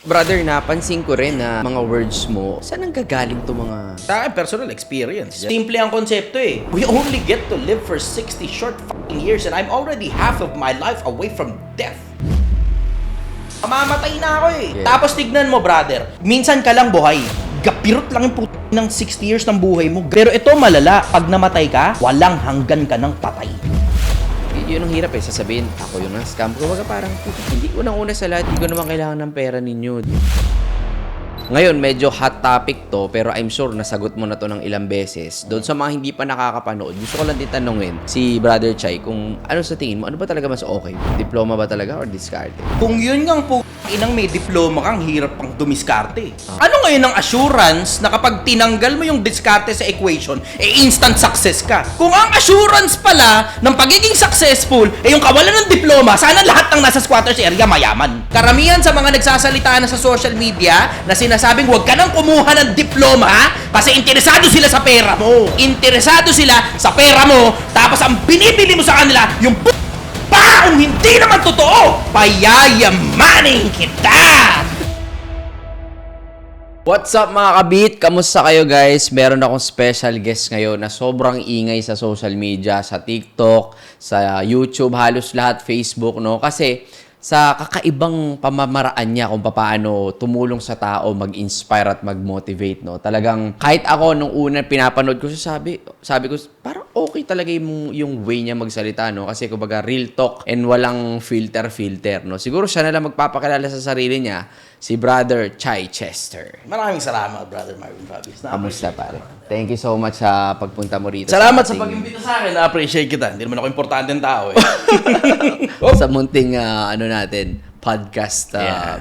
Brother, napansin ko rin na mga words mo, saan ang gagaling to mga... Sa akin, personal experience. Simple ang konsepto eh. We only get to live for 60 short fucking years and I'm already half of my life away from death. Mamamatay na ako eh. Yeah. Tapos tignan mo, brother. Minsan ka lang buhay. Gapirot lang yung ng 60 years ng buhay mo. Pero ito malala, pag namatay ka, walang hanggan ka ng patay. Yun ang hirap eh, sasabihin, ako yung na-scam. Kumbaga parang, hindi unang-una sa lahat, hindi ko naman kailangan ng pera ninyo. Ngayon, medyo hot topic to, pero I'm sure nasagot mo na to ng ilang beses. Doon sa mga hindi pa nakakapanood, gusto ko lang din tanungin si Brother Chai kung ano sa tingin mo, ano ba talaga mas okay? Diploma ba talaga or discarded? Kung yun ngang inang may diploma kang, hirap pang dumiskarte. Ano ngayon ang assurance na kapag tinanggal mo yung diskarte sa equation, instant success ka? Kung ang assurance pala ng pagiging successful, yung kawalan ng diploma, sana lahat ng nasa squatters area mayaman. Karamihan sa mga nagsasalita na sa social media na sinasabing huwag ka nang kumuha ng diploma kasi interesado sila sa pera mo. Interesado sila sa pera mo, tapos ang binibili mo sa kanila, yung kung hindi naman totoo, payayamanin kita! What's up mga kabit? Kamusta kayo guys? Meron akong special guest ngayon na sobrang ingay sa social media, sa TikTok, sa YouTube, halos lahat, Facebook, no? Kasi sa kakaibang pamamaraan niya kung paano tumulong sa tao, mag-inspire at mag-motivate, no? Talagang kahit ako nung una pinapanood ko siya, sabi ko parang okay talaga yung way niya magsalita, no? Kasi kumbaga real talk and walang filter, no? Siguro siya na lang magpapakilala sa sarili niya, si Brother Chai Chester. Maraming salamat, Brother Marvin Fabius. Kamusta pare? Thank you so much sa pagpunta mo rito. Salamat sa pag-imbita sa akin. Na-appreciate kita. Hindi naman ako importanteng tao eh. Sa munting natin podcast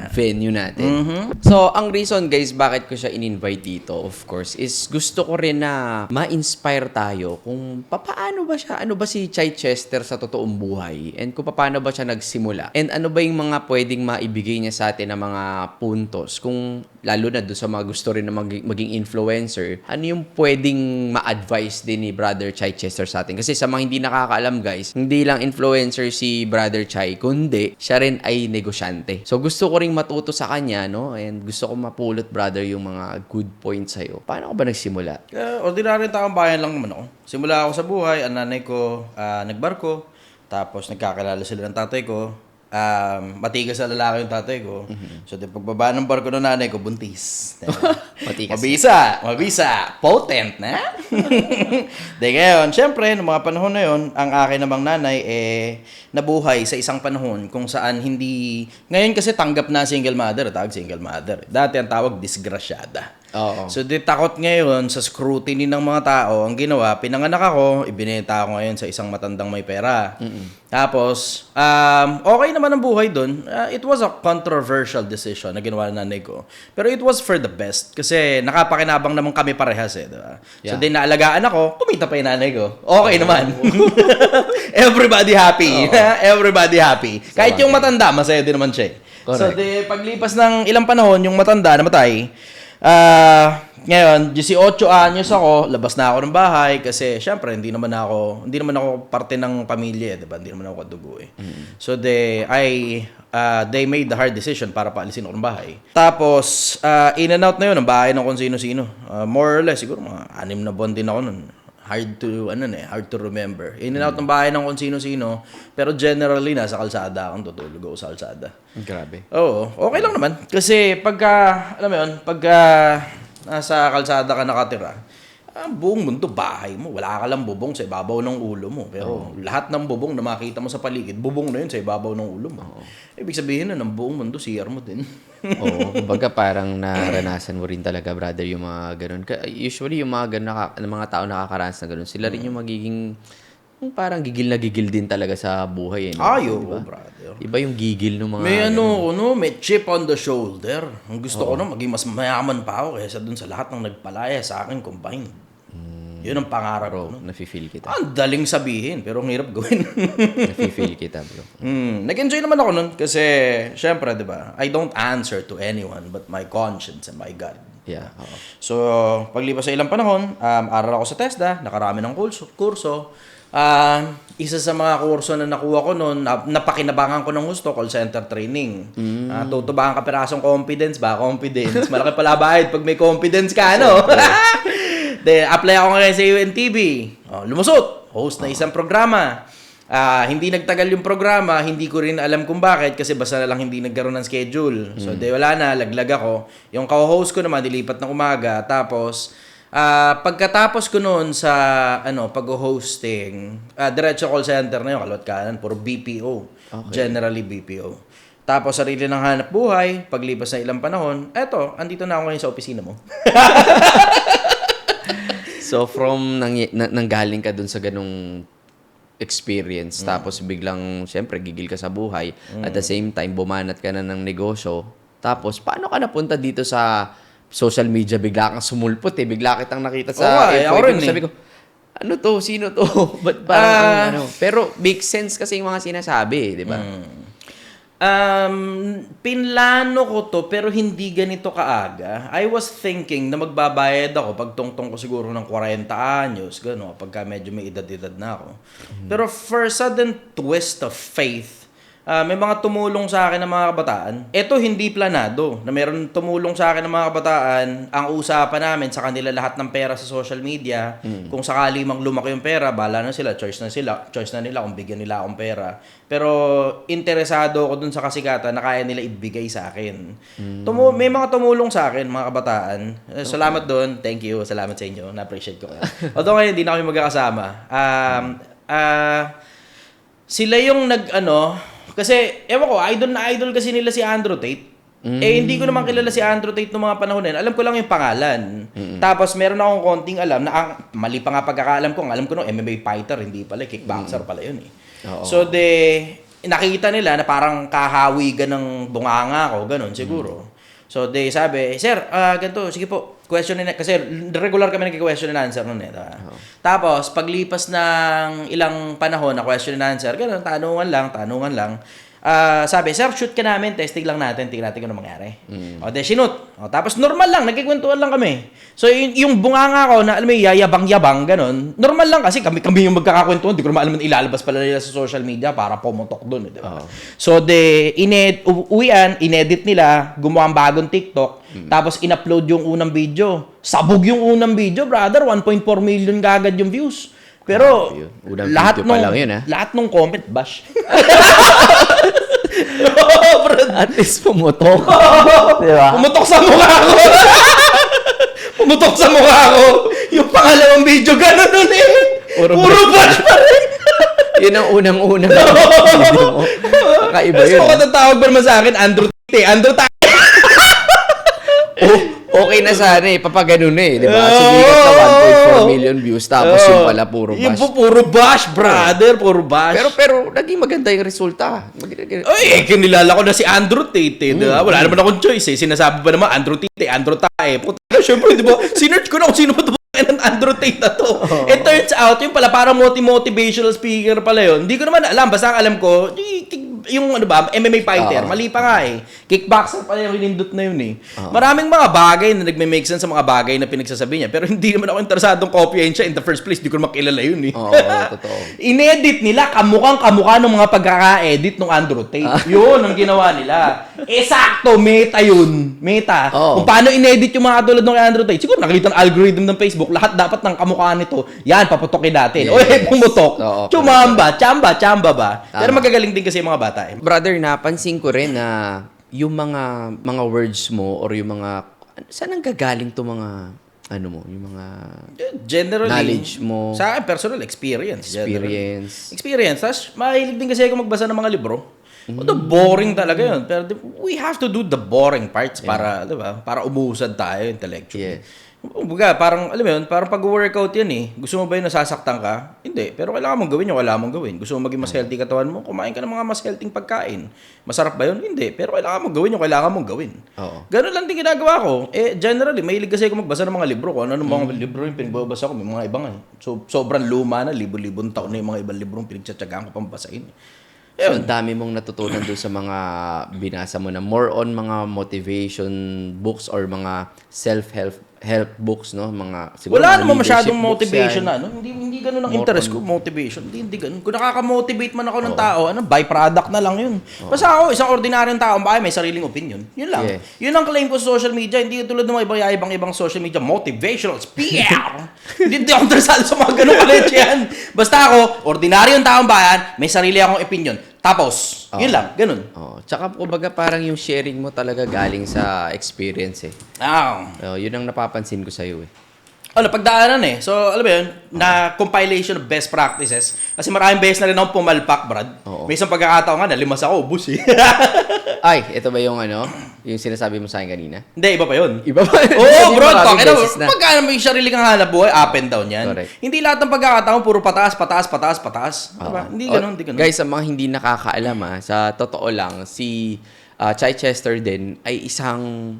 venue natin. So, ang reason guys bakit ko siya in-invite dito, of course, is gusto ko rin na ma-inspire tayo kung paano ba siya, ano ba si Chai Chester sa totoong buhay, and kung paano ba siya nagsimula, and ano ba yung mga pwedeng maibigay niya sa atin na mga puntos, kung lalo na doon sa mga gusto rin na maging influencer, ano yung pwedeng ma-advise din ni Brother Chai Chester sa atin. Kasi sa mga hindi nakakaalam guys, hindi lang influencer si Brother Chai, kundi siya rin ay negosyante. So gusto ko ring matuto sa kanya, no? And gusto ko mapulot, brother, yung mga good points sa'yo. Paano ka ba nagsimula? Ordinary taong bayan lang naman ako. Simula ako sa buhay, ang nanay ko nagbarko, tapos nagkakilala sila ng tatay ko. Matigas sa lalaki yung tatay ko. So, pagbaba ng barko ng nanay ko, buntis. Matigas. Mabisa. Potent, na? De ngayon, syempre, noong mga panahon na yun, ang akin namang nanay, nabuhay sa isang panahon kung saan hindi... Ngayon kasi tanggap na single mother, tawag single mother. Dati ang tawag disgrasyada. Oo. So, di takot ngayon sa scrutiny ng mga tao. Ang ginawa, pinanganak ako, ibinenta ako ngayon sa isang matandang may pera. Tapos, okay naman ang buhay doon. It was a controversial decision na ginawa ng nanay ko. Pero it was for the best. Kasi nakapakinabang naman kami parehas eh. Diba? Yeah. So, di naalagaan ako, kumita pa yung nanay ko. Okay naman. Everybody happy. Everybody happy. Kahit yung matanda, masaya din naman siya. So, di paglipas ng ilang panahon, yung matanda namatay. Ngayon, 18 anyos ako, labas na ako ng bahay kasi syempre hindi naman ako parte ng pamilya, 'di ba? Hindi naman ako kadugo eh. So they made the hard decision para paalisin ako ng bahay. Tapos in and out na 'yon ang bahay ng kung sino-sino. More or less siguro mga 6 na buwan din ako noon. Hard to remember. In and out ng bahay ng kung sino-sino, pero generally nasa kalsada akong tutulog ako sa kalsada. Grabe. Oo, okay lang naman. Kasi pagka nasa kalsada ka nakatira, buong mundo, bahay mo. Wala ka lang bubong sa ibabaw ng ulo mo. Pero lahat ng bubong na makita mo sa paligid, bubong na yun sa ibabaw ng ulo mo. Ibig sabihin na ng buong mundo, CR mo din. Oo, kumbaga parang naranasan mo rin talaga, brother, yung mga ganun. Usually, yung mga ganun, mga tao nakakaranas na ganun, sila rin yung magiging parang gigil na gigil din talaga sa buhay. Oo, brother. Iba yung gigil ng mga... May chip on the shoulder. Ang gusto ko na maging mas mayaman pa ako kaysa dun sa lahat ng nagpalaya sa akin combined. Yun ang pangarap ko. Nafe-feel kita. Ang daling sabihin, pero ang hirap gawin. Nafe-feel kita, bro. Nag-enjoy naman ako nun kasi, syempre, di ba, I don't answer to anyone but my conscience and my God. Yeah. So, paglipas sa ilang panahon, aral ako sa TESDA, nakarami ng kurso. Isa sa mga kurso na nakuha ko noon, napakinabangan ko ng gusto, call center training. Tutubahan ka pirasong confidence ba? Confidence. Malaki pala bayad pag may confidence ka, ano? Apply ako ngayon sa UNTV. Lumusot. Host na isang programa. Hindi nagtagal yung programa, hindi ko rin alam kung bakit kasi basta na lang hindi nagkaroon ng schedule. So, wala na, laglag ako. Yung co-host ko naman, dilipat ng umaga. Tapos, pagkatapos ko noon sa pag-hosting, diretso call center na yun, kalot kanan, puro BPO. Okay. Generally BPO. Tapos, sarili ng hanap buhay, paglipas ng ilang panahon, andito na ako ngayon sa opisina mo. So, from nanggaling ka dun sa ganung experience, tapos biglang, syempre, gigil ka sa buhay. At the same time, bumanat ka na ng negosyo. Tapos, paano ka napunta dito sa social media? Bigla kang sumulpot eh. Bigla kitang nakita sa FYP. Sabi ko, ano to? Sino to? Ba't parang Pero, make sense kasi yung mga sinasabi, di ba? Pinlano ko to pero hindi ganito kaaga. I was thinking na magbabayad ako pag tungtong ko siguro ng 40 anyos, gano'n, pagka medyo may edad-edad na ako. Pero for sudden twist of faith, may mga tumulong sa akin ng mga kabataan. Ito hindi planado, na meron tumulong sa akin ng mga kabataan. Ang usapan namin sa kanila lahat ng pera sa social media. Kung sakali mang lumaki yung pera, bahala na sila, choice na nila kung bigyan nila akong pera. Pero interesado ako dun sa kasikatan na kaya nila ibigay sa akin. May mga tumulong sa akin, mga kabataan. Salamat doon. Thank you. Salamat sa inyo. Na-appreciate ko. Although ngayon, hindi na kami magkakasama. Sila yung kasi, ewan ko, idol na idol kasi nila si Andrew Tate. Hindi ko naman kilala si Andrew Tate noong mga panahon na yun. Alam ko lang yung pangalan. Tapos, meron akong konting alam na mali pa nga pagkakaalam ko. Alam ko no, MMA fighter, hindi pala. Kickboxer pala yun eh. So, nakikita nila na parang kahawigan ng bunganga ko. Ganon, siguro. So, sabi, sir, ganito, sige po, question and kasi regular kami nag-question and answer noon eh. Tapos, paglipas ng ilang panahon na question and answer, ganun, tanungan lang. Sabi, sir, shoot ka namin, testing lang natin, tingnan natin kung ano mangyari. Sinut. Tapos, normal lang, nagkikwentuhan lang kami. So, yung bunganga ko na, alam mo, yayabang-yabang, ganun, normal lang kasi kami yung magkakakwentuhan, di ko naman alam na ilalabas pala nila sa social media para pumutok doon. Diba? So, inedit nila, gumawa ang bagong TikTok, tapos in-upload yung unang video. Sabog yung unang video, brother, 1.4 million kagad yung views. Pero, lahat nung comment, bash. At least pumutok. Diba? Pumutok sa mukha ko. Yung pangalawang video, gano'n nun eh. Puro bash pa rin. Yun ang unang-unang video mo. Kakaiba yun. So, katatawag ba naman sa akin, Andrew Tate. Okay na sana eh, papaganon eh, di ba? Sumikat na 1.4 million views, tapos yung pala puro bash. Yung puro bash, brother, puro bash. Pero naging maganda yung resulta. Kinilala ko na si Andrew Tate, di ba? Wala naman akong choice eh. Sinasabi ba naman, Andrew Tae. Puta na, syempre, di ba? Sinerch ko na kung sino ba ng Andrew Tate na to. It turns out, yung pala, parang motivational speaker pala yun. Hindi ko naman alam, basta ang alam ko, yung MMA fighter, mali pa nga eh. Kickboxer pala yung hinindot na yun eh. Maraming mga bagay na nagme-make sense sa mga bagay na pinagsasabi niya. Pero hindi naman ako interesadong kopyahin siya in the first place. Hindi ko naman kilala yun eh. Totoo. Inedit nila kamukha ng mga pagkaka-edit ng Andrew Tate. Yun ang ginawa nila. Sakto, meta yun. Meta. Kung paano inedit yung mga tulad ng Andrew Tate. Siguro nakita ng algorithm ng Facebook, lahat dapat ng kamukha nito. Yan, paputokin natin. Yes. Pumutok. Chamba ba? Pero magagaling din kasi yung mga bata. Brother, napansin ko rin na yung mga words mo or yung mga saan ang gagaling to mga yung mga generally knowledge mo sa akin personal experience. Tapos mahilig din kasi ako magbasa ng mga libro. Boring talaga yun. Pero we have to do the boring parts para, diba? Para umuusad tayo intellectually. Parang, alam mo yun, parang pag-workout yan eh. Gusto mo ba yung nasasaktan ka? Hindi. Pero kailangan mong gawin yung kailangan mong gawin. Gusto mo maging mas healthy katawan mo? Kumain ka ng mga mas healthy pagkain. Masarap ba yun? Hindi. Pero kailangan mong gawin yung kailangan mong gawin. Ganun lang din ginagawa ko. Generally, mahilig kasi ako magbasa ng mga libro ko. Ano mga libro yung pinagbabasa ko? May mga ibang So, sobrang luma na. Libo-libong taon na yung mga ibang librong pinagtsatsagaan ko pang basahin. So, ang dami mong natutunan doon sa mga binasa mo na more on mga motivation books or mga self-help books, no? Mga siguro wala naman masyadong motivation na, no? Hindi hindi ganun ang interest ko, motivation. Hindi ganun. Kung nakaka-motivate man ako ng tao, byproduct na lang yun. Basta ako, isang ordinaryong tao, may sariling opinion. Yun lang. Yeah. Yun ang claim ko sa social media. Hindi tulad ng mga ibang social media, motivational, PR. Hindi ako interesado sa mga ganun kalit yan. Basta ako, ordinaryong taong bayan, may sarili akong opinion. Tapos, yun lang, ganun. Tsaka kumbaga parang yung sharing mo talaga galing sa experience eh. Yun ang napapansin ko sa'yo eh. Pagdaanan eh. So, alam mo yun, na compilation of best practices. Kasi maraming beses na rin akong pumalpak, Brad. May isang pagkakataon nga, nalimas ako, ubus eh. Ay, ito ba yung yung sinasabi mo sa akin kanina? Hindi, iba pa yun. Iba ba? Oo, bro. Pagka may sarili kang hanap buhay, up and down yan. Correct. Hindi lahat ng pagkakataon, puro pataas. Diba? Hindi ganun. Guys, sa mga hindi nakakaalam sa totoo lang, si Chai Chester din ay isang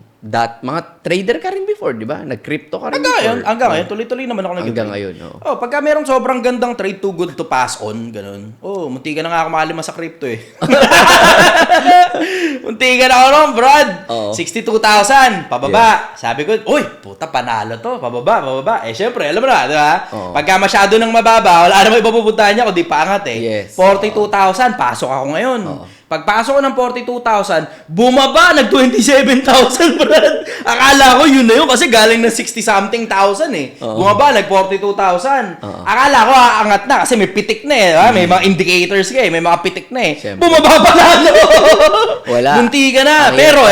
mga trader ka rin before, di ba? Nag-crypto ka rin Hanggang ngayon, tuloy-tuloy naman ako nag-trade. Hanggang ngayon, pagka merong sobrang gandang trade, too good to pass on, ganun. Munti ka na nga ako makalima sa crypto eh. Munti ka na ako nun, Brad. 62,000, pababa. Sabi ko, uy, puta, panalo to, pababa. Syempre, alam mo na, di ba? Pagka masyado nang mababa, wala naman ipapupuntahan niya, kundi paangat eh. Yes. 42,000, pasok ako ngayon. Pagpasok ko ng 42,000, bumaba, nag-27,000, Brad. Akala ko yun na yun kasi galing ng 60-something thousand eh. Bumaba, nag-42,000. Akala ko aangat na kasi may pitik na eh. May mga indicators ka eh, may mga pitik na eh. Siyempre. Bumaba pa lalo. Wala. Bunti ka na. Pero,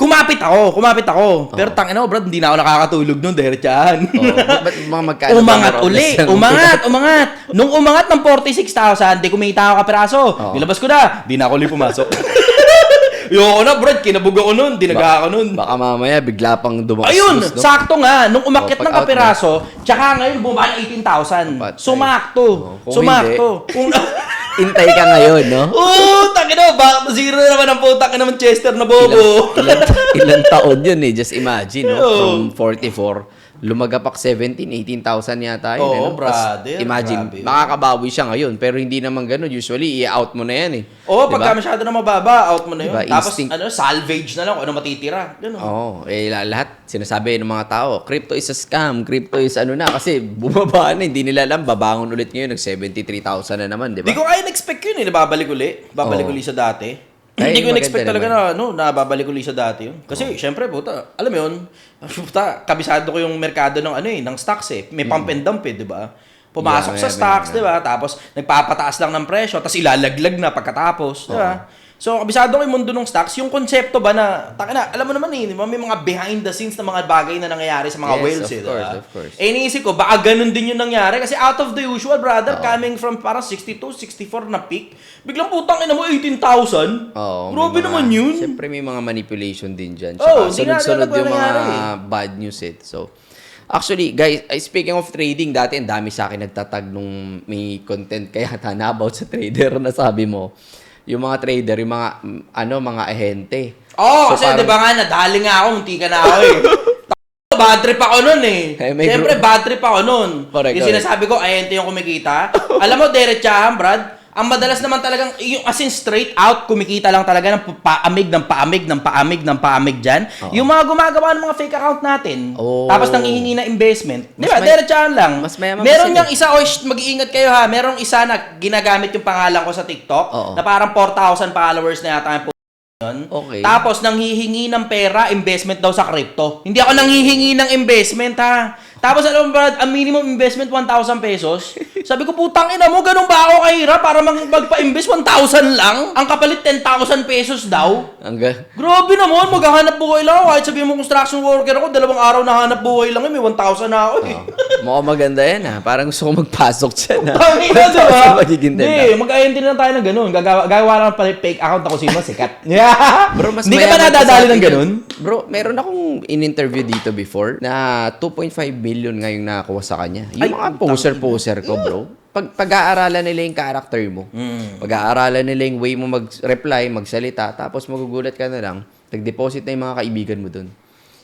kumapit ako. Pero tangina ko, Brad, hindi na ako nakakatulog nun, diretsahan. Ba't mga magkano? Umangat. Nung umangat ng 46,000, di kumita ako kapiraso. Nilabas ko na, di na ako ulit pumasok. Yoko na, Brad, kinabog ako nun, dinaga ako nun. Baka mamaya bigla pang dumakas. Ayun, sakto nga, nung umakyat ng kapiraso, tsaka ngayon bumaba ng 18,000. Sumakto. Intay ka ngayon, no? Tangina, bakit zero na naman ang putang na Manchester na bobo? Ilan taon yun eh, just imagine, no? From 44, lumagapak 18,000 yata yun. Brother. Imagine, grabe. makakabawi siya ngayon, pero hindi naman ganun. Usually, i-out mo na yan eh. Pagka masyado na mababa, out mo na yun. Diba? Tapos, salvage na lang kung ano matitira. Ganun. Lahat sinasabi ng mga tao, crypto is a scam, crypto is kasi bumaba na, hindi nila alam, babangon ulit ngayon, nag-73,000 na naman, di ba? Di ko kaya na-expect yun eh, babalik uli sa dati. Hindi ko in-expect talaga na babalik uli sa dati yun. Kasi, syempre, puta, alam mo yun, kabisado ko yung merkado ng stocks eh. May pump and dump eh, di ba? Pumasok sa stocks, di ba? Tapos, nagpapataas lang ng presyo, tapos ilalaglag na pagkatapos, di ba? So, kabisado ko yung mundo ng stocks. Yung konsepto ba alam mo naman may mga behind the scenes na mga bagay na nangyayari sa mga whales eh, di ba? Of course. Iniisip ko, baka ganun din yung nangyari. Kasi out of the usual, brother, coming from parang 62, 64 na peak, biglang putang ina mo, 18,000. Grabe naman yun. Siyempre may mga manipulation din dyan. Sunod-sunod yung mga bad news eh. So, actually, guys, speaking of trading, dati ang dami sa akin nagtatag nung may content kaya na about sa trader na sabi mo. Yung mga trader, yung mga ahente. Kasi di ba nga, nadali nga ako, munti ka na ako eh. Bad trip ako nun eh. Siyempre, bad trip ako nun. Correct, yung sinasabi ko, ahente yung kumikita. Alam mo, diretsahan, Brad, ang madalas naman talagang, yung as in straight out, kumikita lang talaga ng paamig dyan. Yung mga gumagawa ng mga fake account natin, tapos nanghihingi na investment, di ba, diretsahan lang. Meron niyang isa, mag-iingat kayo ha, merong isa na ginagamit yung pangalan ko sa TikTok, na parang 4,000 followers na yata yung Okay. Tapos nanghihingi ng pera, investment daw sa crypto. Hindi ako nanghihingi ng investment ha. Tapos alam mo ba, ang minimum investment 1,000 pesos. Sabi ko, putang ina mo, ganun ba ako kahirap para magpa-invest 1,000 lang? Ang kapalit 10,000 pesos daw. Grabe naman, maghahanap buhay lang ako. Kahit sabihin mo construction worker ako, 2 araw na hanap buhay lang may 1,000 na ako eh. Mukhang maganda yan ha. Parang gusto ko magpasok dyan ha. Tangina, diba? Hindi, mag-ayun din lang tayo ng ganun. Gagawa lang pala fake account ako sino sikat. Bro, mas hindi ka ba nadadali ng ganun? Bro, meron akong in-interview dito before na 2.5 million ngayong nakakuha sa kanya. Yung mga poser ko, bro. Pag-aaralan nila yung character mo. Pag-aaralan nila yung way mo mag-reply, magsalita, tapos magugulat ka na lang, nag-deposit na yung mga kaibigan mo dun.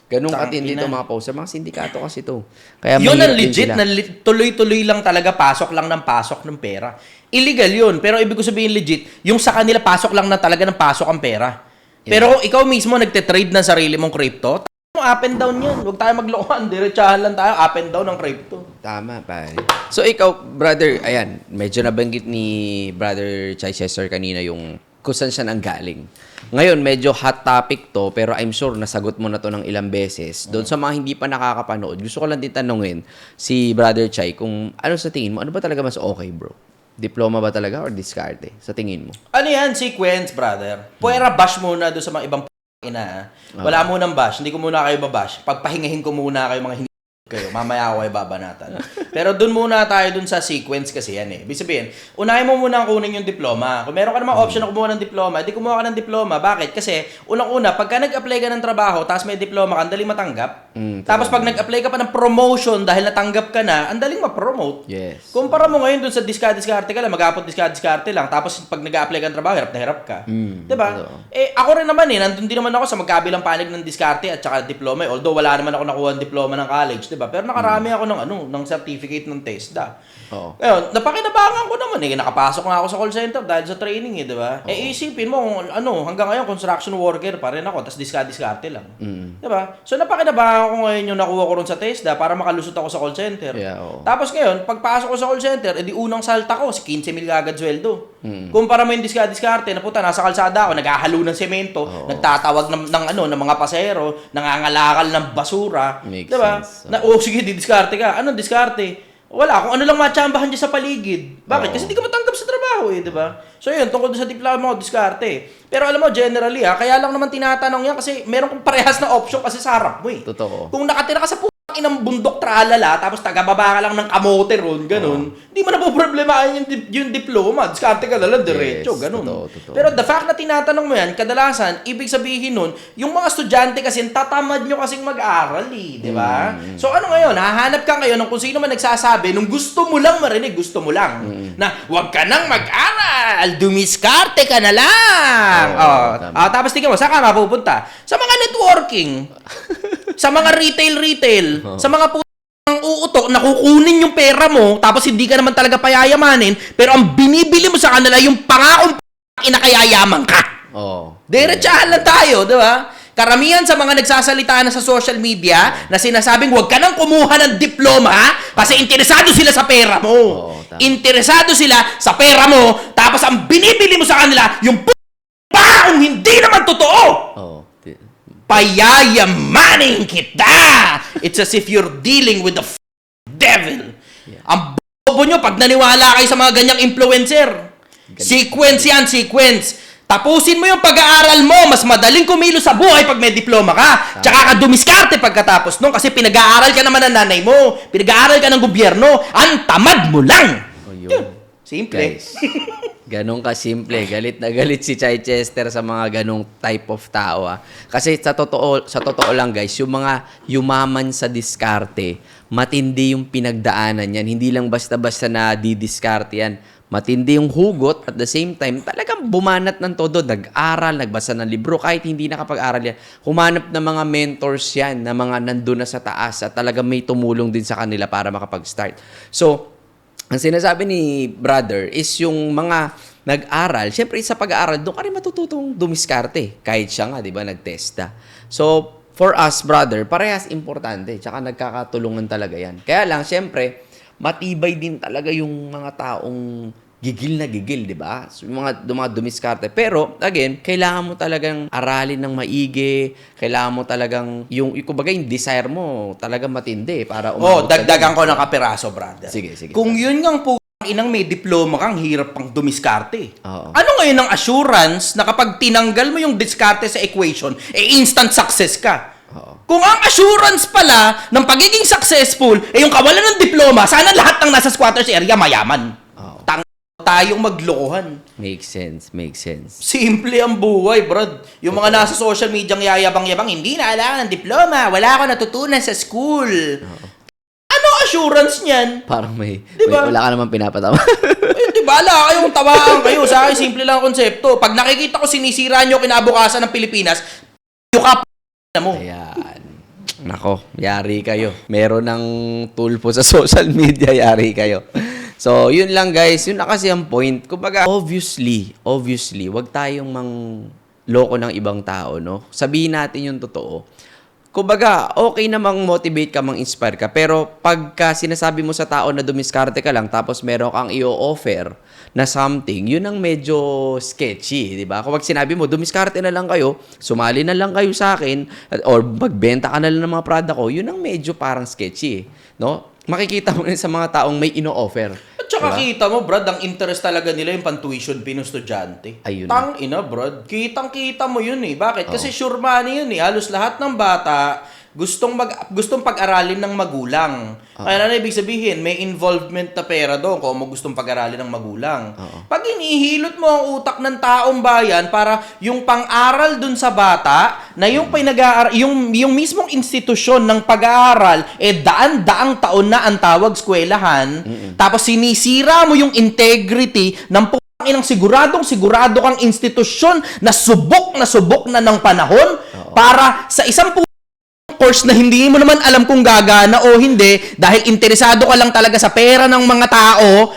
Ganun katindi ito mga poser. Mga sindikato kasi ito. Kaya yun ang legit, na tuloy-tuloy lang talaga, pasok ng pera. Illegal yun. Pero ibig ko sabihin legit, yung sa kanila pasok lang na talaga ng pasok ang pera. Pero kung ikaw mismo nagte-trade ng sarili mong crypto, up and down yun. Huwag tayo maglokohan. Diretsahan lang tayo, up and down ng crypto. Tama, pare. So, ikaw, brother, ayan, medyo nabanggit ni Brother Chichester kanina yung kung saan siya nanggaling. Ngayon, medyo hot topic to, pero I'm sure nasagot mo na to ng ilang beses. Doon sa mga hindi pa nakakapanood, gusto ko lang din tanungin si Brother Chai kung ano sa tingin mo, ano ba talaga mas okay, bro? Diploma ba talaga or diskarte? Sa tingin mo? Ano yan? Sequence, brother. Puwera bash muna doon sa mga ibang ina. Wala munang bash. Hindi ko muna kayo babash. Pagpahingahin ko muna kayo mga kayo. Mamaya ako ay babanatan. Pero dun muna tayo dun sa sequence kasi yan eh. Ibig sabihin, unahin mo muna ang kunin yung diploma. Kung meron ka namang option na kumuha ng diploma, di kumuha ka ng diploma. Bakit? Kasi unang-una, pagka nag-apply ka ng trabaho, tapos may diploma ka, ang daling matanggap. Tapos pag nag-apply ka pa ng promotion dahil natanggap ka na, ang daling ma-promote. Yes. Kumpara mo ngayon dun sa diskarte ka lang, mag-apot diskarte lang, tapos pag nag-apply ka ng trabaho, hirap na hirap ka. Diba? Eh, ako rin naman eh, nandun din naman ako sa magkabilang panig ng diskarte at saka diploma. Although wala naman ako nakuha ng diploma ng college, diba? Pero nakarami ako ng certificate ng TESDA. Oo. Ngayon, napakinabangan ko naman eh. Nakapasok nga ako sa call center dahil sa training eh, diba? Eh, isipin mo kung hanggang ngayon, construction worker pa rin ako, tapos diskarte lang. Diba? So, napakinabangan ko ngayon yung nakuha ko rin sa TESDA para makalusot ako sa call center. Yeah, oo. Tapos ngayon, pagpasok ko sa call center, edi unang salta ko, si 15,000 agad sweldo. Kumpara mo yung diskarte, na puta, nasa kalsada ako, naghahalo ng semento, nagtatawag ng mga pasero, nangangalakal ng basura. Makes diba? sense. Sige, diskarte ka. Anong diskarte? Wala, kung ano lang matsambahan dyan sa paligid. Bakit? Kasi hindi ka matanggap sa trabaho eh, di ba? So yun, tungkol sa diploma ko, diskarte. Pero alam mo, generally kaya lang naman tinatanong yan kasi meron kong parehas na option kasi sa harap mo eh. Totoo. Kung nakatira ka sa inang bundok tralala, tapos tagababa ka lang ng kamote ron, ganun, hindi mo na po problemahin yung diploma. Diskarte ka lang, diretso, ganun. Totoo. Pero the fact na tinatanong mo yan, kadalasan, ibig sabihin nun, yung mga estudyante kasi, tatamad nyo kasing mag-aral eh, di ba? So ano ngayon, hahanap ka ngayon ng kung sino man nagsasabi, nung gusto mo lang marinig, gusto mo lang, na wag ka nang mag-aral, dumiskarte ka na lang. Tapos tingnan mo, saan ka mapupunta? Sa mga networking. Sa mga retail, sa mga ang uutok, nakukunin yung pera mo, tapos hindi ka naman talaga payayamanin, pero ang binibili mo sa kanila yung pangakong inakayayaman ka. Diretsahan lang tayo, di ba? Karamihan sa mga nagsasalita na sa social media na sinasabing huwag ka nang kumuha ng diploma kasi interesado sila sa pera mo. Interesado sila sa pera mo, tapos ang binibili mo sa kanila yung paong hindi naman totoo. Payayamanin kita! It's as if you're dealing with the devil. Ang bobo nyo pag naniwala kayo sa mga ganyang influencer. Sequence yan, sequence. Tapusin mo yung pag-aaral mo. Mas madaling kumilo sa buhay pag may diploma ka. Tsaka ka dumiskarte pagkatapos nun kasi pinag-aaral ka naman ng nanay mo. Pinag-aaral ka ng gobyerno. Ang tamad mo lang. Yun. Simple. Guys, ganun ka-simple. Galit na galit si Chichester sa mga ganung type of tao. Kasi sa totoo lang guys, yung mga yumaman sa diskarte, matindi yung pinagdaanan yan. Hindi lang basta-basta na didiskarte yan. Matindi yung hugot at the same time, talagang bumanat ng todo. Nag-aral, nagbasa ng libro, kahit hindi nakapag-aral yan. Humanap ng mga mentors yan, na mga nandun na sa taas at talagang may tumulong din sa kanila para makapag-start. So, ang sinasabi ni brother is yung mga nag-aral, syempre sa pag-aaral, doon ka rin matututong dumiskarte. Kahit siya nga, di ba, nag-testa. So, for us, brother, parehas importante. Tsaka nagkakatulungan talaga yan. Kaya lang, syempre, matibay din talaga yung mga taong gigil na gigil, di ba? So, yung mga dumiskarte. Pero, again, kailangan mo talagang aralin ng maigi. Kailangan mo talagang, kumbaga yung desire mo, talagang matindi para dagdagan ko ng kapiraso, brother. Sige. Kung yun ngang inang may diploma kang hirap pang dumiskarte. Oo. Ano ngayon ang assurance na kapag tinanggal mo yung diskarte sa equation, instant success ka? Kung ang assurance pala ng pagiging successful yung kawalan ng diploma, sana lahat ng nasa squatters area mayaman. Tayong maglokohan. Makes sense. Simple ang buhay, bro. Yung mga nasa social media ang yayabang-yabang, hindi na kailangan ng diploma, wala ako natutunan sa school. Ano assurance niyan? Parang diba? wala ka naman pinapatama. Diba, ala kayong tawaan kayo. Sa akin, simple lang ang konsepto. Pag nakikita ko sinisira nyo kinabukasan ng Pilipinas, yung mo. Ayan. Nako, yari kayo. Meron ng tulpo sa social media, yari kayo. So, yun lang guys. Yun na kasi ang point. Kumbaga, obviously, wag tayong loko ng ibang tao, no? Sabihin natin yung totoo. kumbaga, okay namang motivate ka, mang-inspire ka, pero pagka sinasabi mo sa tao na dumiskarte ka lang, tapos meron kang i-offer na something, yun ang medyo sketchy, di ba? Kung sinabi mo, dumiskarte na lang kayo, sumali na lang kayo sa akin, or magbenta ka na lang ng mga product ko, yun ang medyo parang sketchy, no? Makikita mo rin sa mga taong may ino-offer. At saka kita mo, Brad, ang interest talaga nila yung pan-tuition fee ng estudyante. Ayun. Tang-ina, Brad. Kitang-kita mo yun eh. Bakit? Kasi sure money yun eh. Halos lahat ng bata gustong pag-aralin ng magulang. Kaya na ibig sabihin, may involvement na pera doon kung mo gustong pag-aralin ng magulang. Pag inihilot mo ang utak ng taong bayan para yung pang-aral dun sa bata, na yung yung mismong institusyon ng pag-aaral, daan-daang taon na ang tawag eskwelahan, tapos sinisira mo yung integrity ng inang sigurado kang institusyon na subok na ng panahon para sa isang course na hindi mo naman alam kung gagana o hindi dahil interesado ka lang talaga sa pera ng mga tao.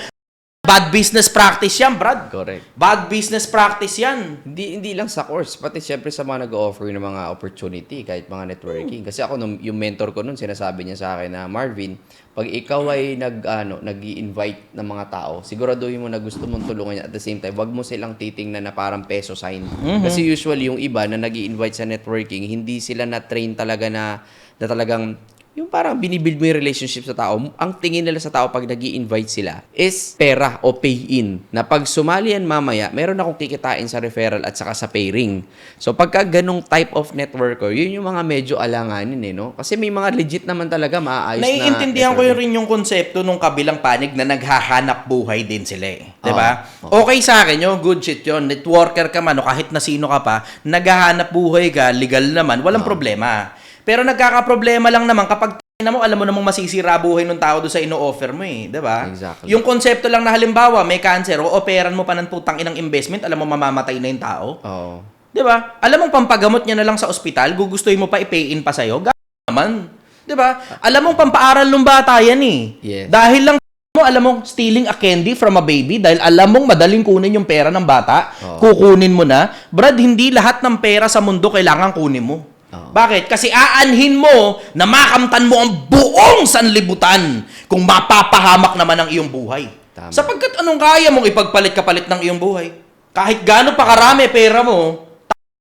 Bad business practice yan, Brad. Correct. Bad business practice yan. Hindi lang sa course, pati syempre sa mga nag-offer ng mga opportunity, kahit mga networking. Kasi ako, yung mentor ko nun, sinasabi niya sa akin na, Marvin, pag ikaw ay nag-i-invite ng mga tao, siguraduhin mo na gusto mong tulungan niya at the same time, wag mo silang titingnan na parang peso sign. Kasi usually yung iba na nag-i-invite sa networking, hindi sila na-train talaga na talagang yung parang binibuild mo yung relationship sa tao. Ang tingin nila sa tao pag nag-i-invite sila is pera o pay-in. Na pag sumali yan mamaya, meron akong kikitain sa referral at saka sa pay-ring. So pagka ganong type of networker, yun yung mga medyo alanganin no? Kasi may mga legit naman talaga maaayos na naiintindihan ko rin yung konsepto nung kabilang panig na naghahanap buhay din sila eh. Diba? Okay sa akin yun, good shit yun. Networker ka man o kahit na sino ka pa, naghahanap buhay ka, legal naman, walang problema. Pero nagkakaproblema lang naman kapag alam mo namang masisira buhay ng tao doon sa ino-offer mo eh, 'di ba? Exactly. Yung konsepto lang na halimbawa, may cancer o operan mo pa ng putang inang investment, alam mo mamamatay na yung tao. Oo. 'Di ba? Alam mong pampagamot niya na lang sa ospital, gugustuhin mo pa i-pay in pa sa'yo, naman. 'Di ba? Alam mong pampaaral ng bata yan eh. Yes. Dahil lang alam mong stealing a candy from a baby dahil alam mong madaling kunin yung pera ng bata, kukunin mo na. Brad, hindi lahat ng pera sa mundo kailangan kunin mo. Bakit? Kasi aanhin mo na makamtan mo ang buong sanlibutan kung mapapahamak naman ang iyong buhay. Tama. Sapagkat anong kaya mong ipagpalit-kapalit ng iyong buhay? Kahit gaano pa karami pera mo,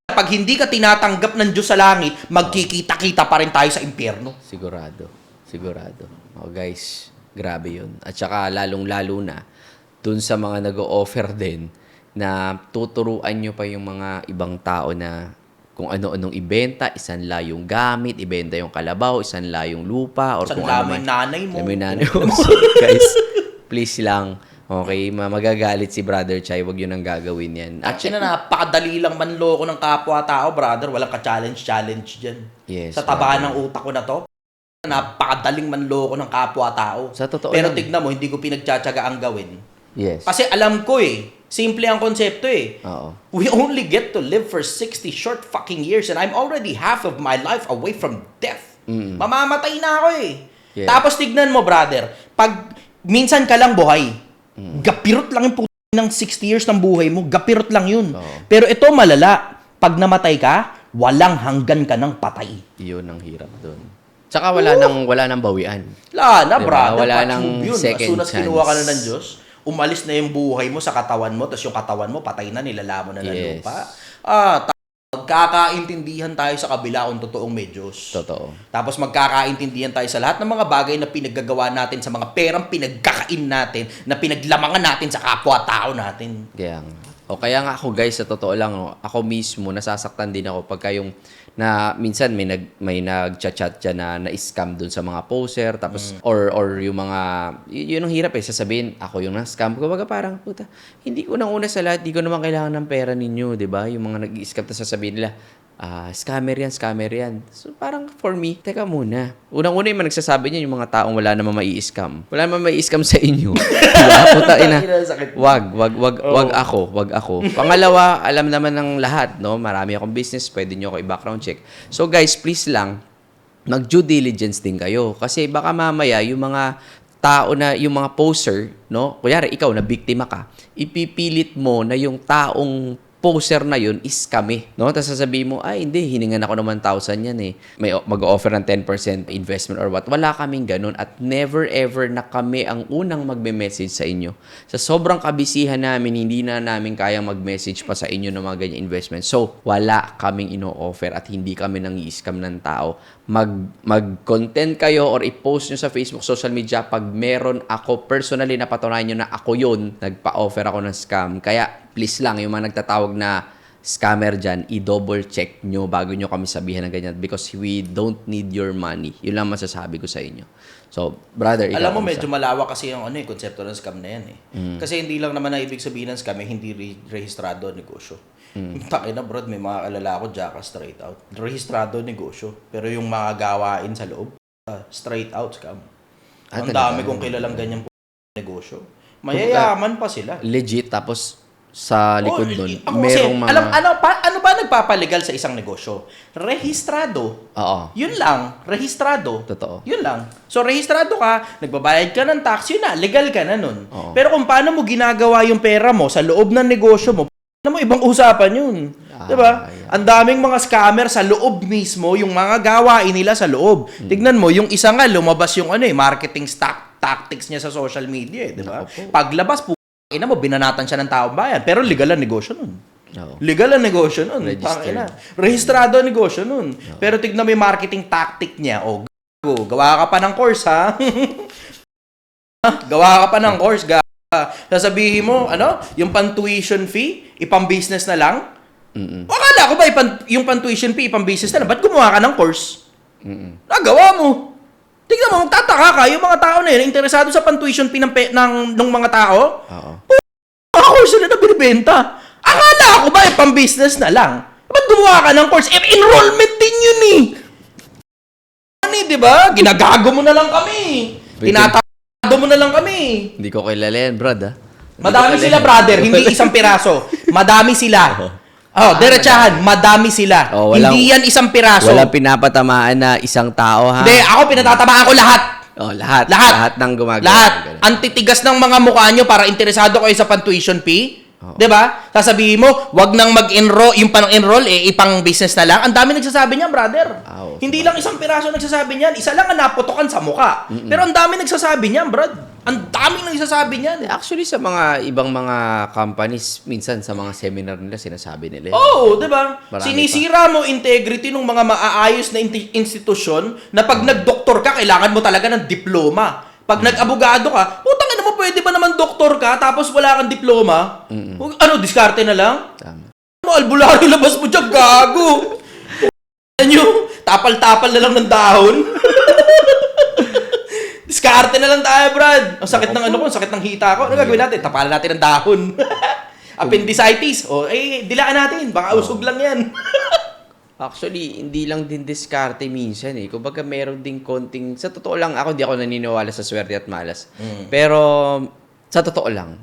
pag hindi ka tinatanggap ng Diyos sa langit, magkikita-kita pa rin tayo sa impyerno. Sigurado. Guys, grabe yun. At saka lalong-lalo na, dun sa mga nag-o-offer din, na tuturuan nyo pa yung mga ibang tao na kung ano-anong ibenta, isanla yung gamit, ibenta yung kalabaw, isanla yung lupa, or kung ano man. Nanay mo. Yung nanay mo. So, guys, please lang, okay, magagalit si Brother Chai, wag yun ang gagawin yan. Actually, napakadali lang manloko ng kapwa-tao, brother. Walang ka-challenge dyan. Yes, sa taba ng utak ko na to, napakadaling manloko ng kapwa-tao. Sa totoo Pero lang. tignan mo, hindi ko pinagtsatsaga ang gawin. Yes. Kasi alam ko simple ang konsepto Oo. We only get to live for 60 short fucking years and I'm already half of my life away from death. Mamamatay na ako Yeah. Tapos tignan mo, brother, pag minsan ka lang buhay, gapirot lang yung ng 60 years ng buhay mo, gapirot lang yun. Pero ito malala, pag namatay ka, walang hanggan ka ng patay. Yun ang hirap doon. Tsaka wala nang bawian. Wala na, Diba? brother. Wala Patube nang yun. second As soon as chance. kinuha ka na ng Diyos, umalis na yung buhay mo sa katawan mo, tapos yung katawan mo, patay na, nilalamon na ng Yes. lupa. Magkakaintindihan tayo sa kabila kung totoong may Diyos. Totoo. Tapos magkakaintindihan tayo sa lahat ng mga bagay na pinaggagawa natin, sa mga perang pinagkakain natin, na pinaglamangan natin sa kapwa-tao natin. Kaya nga ako guys, sa totoo lang, ako mismo, nasasaktan din ako pagka yung na minsan may nag-chat dyan na scam dun sa mga poster, tapos or yung mga, yun ang hirap sasabihin, ako yung na-scam. Kumbaga parang, puta, hindi ko nang una sa lahat, hindi ko naman kailangan ng pera ninyo, di ba? Yung mga nag-scam, tapos sasabihin nila, scammer yan. So parang for me, teka muna. Unang-una yung nagsasabi niya, yung mga taong wala namang mai-scam. Wala namang mai-scam sa inyo. Diba? Puta ina. Wag ako. Pangalawa, alam naman ng lahat, no? Marami akong business, pwede nyo ako i-background check. So guys, please lang, mag-due diligence din kayo. Kasi baka mamaya, yung mga tao na, yung mga poser, no? Kunyari, ikaw na biktima ka, ipipilit mo na yung taong poser na yun is kami, no? Tapos sasabihin mo, ay hindi, hiningan ako ng 1,000 yan eh. May mag-offer ng 10% investment or what. Wala kaming ganun at never ever na kami ang unang magme-message sa inyo. Sa sobrang kabisihan namin, hindi na namin kayang mag-message pa sa inyo ng mga ganyan investment. So, wala kaming ino-offer at hindi kami nang-i-scam ng tao. Mag-content kayo or i-post nyo sa Facebook, social media pag meron ako personally na patunayan nyo na ako yun, nagpa-offer ako ng scam. Kaya please lang, yung mga nagtatawag na scammer dyan, i-double check nyo bago nyo kami sabihin ng ganyan because we don't need your money. Yun lang masasabi ko sa inyo. So, brother, ikaw. Alam mo, medyo malawak kasi yung konsepto ng scam na yan eh. Kasi hindi lang naman na ibig sabihin ng scam eh, hindi rehistrado negosyo. Takin na bro, may mga alala ko, jackass straight out. Rehistrado negosyo. Pero yung mga gawain sa loob, straight out scam. Ang dami kong kilalang ganyan negosyo. Mayayaman pa sila. Legit, tapos sa likod nun, merong mga... Ano ba nagpapalegal sa isang negosyo? Rehistrado. Oo. Yun lang. Rehistrado. Totoo. Yun lang. So, rehistrado ka, nagbabayad ka ng tax, yun na, legal ka na nun. Oo. Pero kung paano mo ginagawa yung pera mo sa loob ng negosyo mo, ano mo, ibang usapan yun. Diba? Yeah. Ang daming mga scammer sa loob mismo, yung mga gawain nila sa loob. Tignan mo, yung isa nga, lumabas yung marketing tactics niya sa social media, diba? Paglabas, ina mo, binanatan siya ng taong bayan. Pero legal ang negosyo nun. No. Legal ang negosyo nun. Registered. Rehistrado ang negosyo nun. Pero tignan mo yung marketing tactic niya. O, gago, gawa ka pa ng course, ha? Gawa ka pa ng course, sasabihin mo, yung pan-tuition fee, ipang-business na lang? Akala ko ba yung pan-tuition fee, ipang-business na lang? Ba't gumawa ka ng course? Nagawa mo. Tignan mo, magtataka ka, yung mga tao na yun, interesado sa pan-tuition fee ng mga tao, Oo. mga course na binibenta. Akala ko ba, pang-business na lang? Ba't gumawa ka ng course? Enrollment din yun eh. Di ba? Ginagago mo na lang kami. Tinatado mo na lang kami. Hindi ko kilala yan, brad, ha? Madami sila, brother. Hindi isang piraso. Madami sila. Diretsahan. Madami sila. Hindi yan isang piraso. Walang pinapatamaan na isang tao, ha? Hindi, ako pinatatamaan ko lahat. Lahat. Lahat. Lahat ng gumagawa. Lahat. Ang titigas ng mga mukha nyo para interesado kayo sa pan-tuition fee. Diba? Sasabihin mo, wag nang mag-enroll, yung pang-enroll, ipang business na lang. Ang dami nagsasabi niyan, brother. Hindi lang isang piraso nagsasabi niyan. Isa lang ang naputokan sa mukha. Pero ang dami nagsasabi niyan, brad. Ang daming nagsasabi niyan. Actually, sa mga ibang mga companies, minsan sa mga seminar nila, sinasabi nila. Oo, diba? Marami Sinisira mo integrity ng mga maaayos na institusyon na pag nag-doktor ka, kailangan mo talaga ng diploma. Pag nag-abogado ka, putang ina mo, pwede ba naman doktor ka tapos wala kang diploma? Diskarte na lang? Tama. Albularyo labas mo dyan, gago! Ano? Tapal-tapal na lang ng dahon. Diskarte na lang tayo, Brad. Ang sakit ng sakit ng hita ko. Ano gagawin natin? Tapalan natin ng dahon. Appendicitis. Dilaan natin. Baka usog lang yan. Actually, hindi lang din diskarte minsan eh. Kumbaga meron din konting, sa totoo lang, hindi ako naniniwala sa swerte at malas. Pero, sa totoo lang,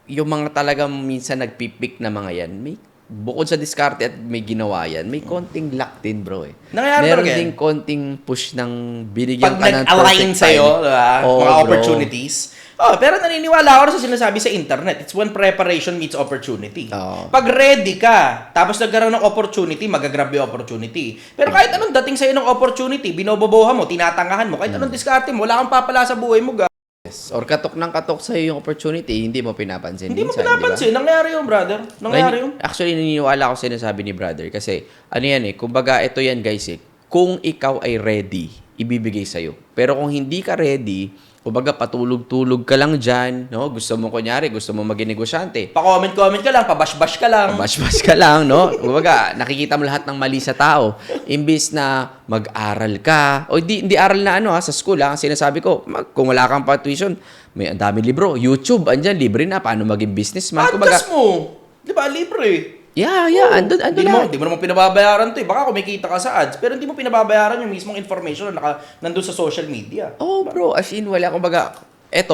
yung mga talagang minsan nagpipik na mga yan, bukod sa diskarte at may ginawa yan, may konting luck din, bro eh. Nangyayari meron din konting push ng binigyan pag ka ng nag-align perfect sa'yo, time. diba? Mga bro. opportunities. Pero naniniwala ako sa sinasabi sa internet. It's when preparation meets opportunity. Pag ready ka, tapos nagkaroon ng opportunity, magagrab yung opportunity. Pero kahit anong dating sa'yo ng opportunity, binoboboha mo, tinatangahan mo, kahit anong diskarte mo, wala kang papala sa buhay mo, Or katok ng katok sa'yo yung opportunity, hindi mo pinapansin. Hindi mo minsan, pinapansin. Diba? Nangyari yun, brother. Nangyari yun. Actually, naniniwala ako sa sinasabi ni brother. Kasi, kumbaga, ito yan guys kung ikaw ay ready, ibibigay sa'yo. Pero kung hindi ka ready, kumbaga, patulog-tulog ka lang dyan, no? Gusto mo maging negosyante. Pa-comment ka lang, pabash-bash ka lang. Pabash-bash ka lang, no? Kumbaga, nakikita mo lahat ng mali sa tao. Imbis na mag-aral ka, o hindi aral na sa school, sinasabi ko, kung wala kang pa-tuition, may ang daming libro. YouTube, andyan, libre na. Paano maging businessman? Podcast mo. Di ba, libre. Yeah, andun lang. Hindi mo naman pinababayaran to eh. Baka kumikita ka sa ads, pero hindi mo pinababayaran yung mismong information na nandun sa social media. Bro, as in, wala. Kumbaga,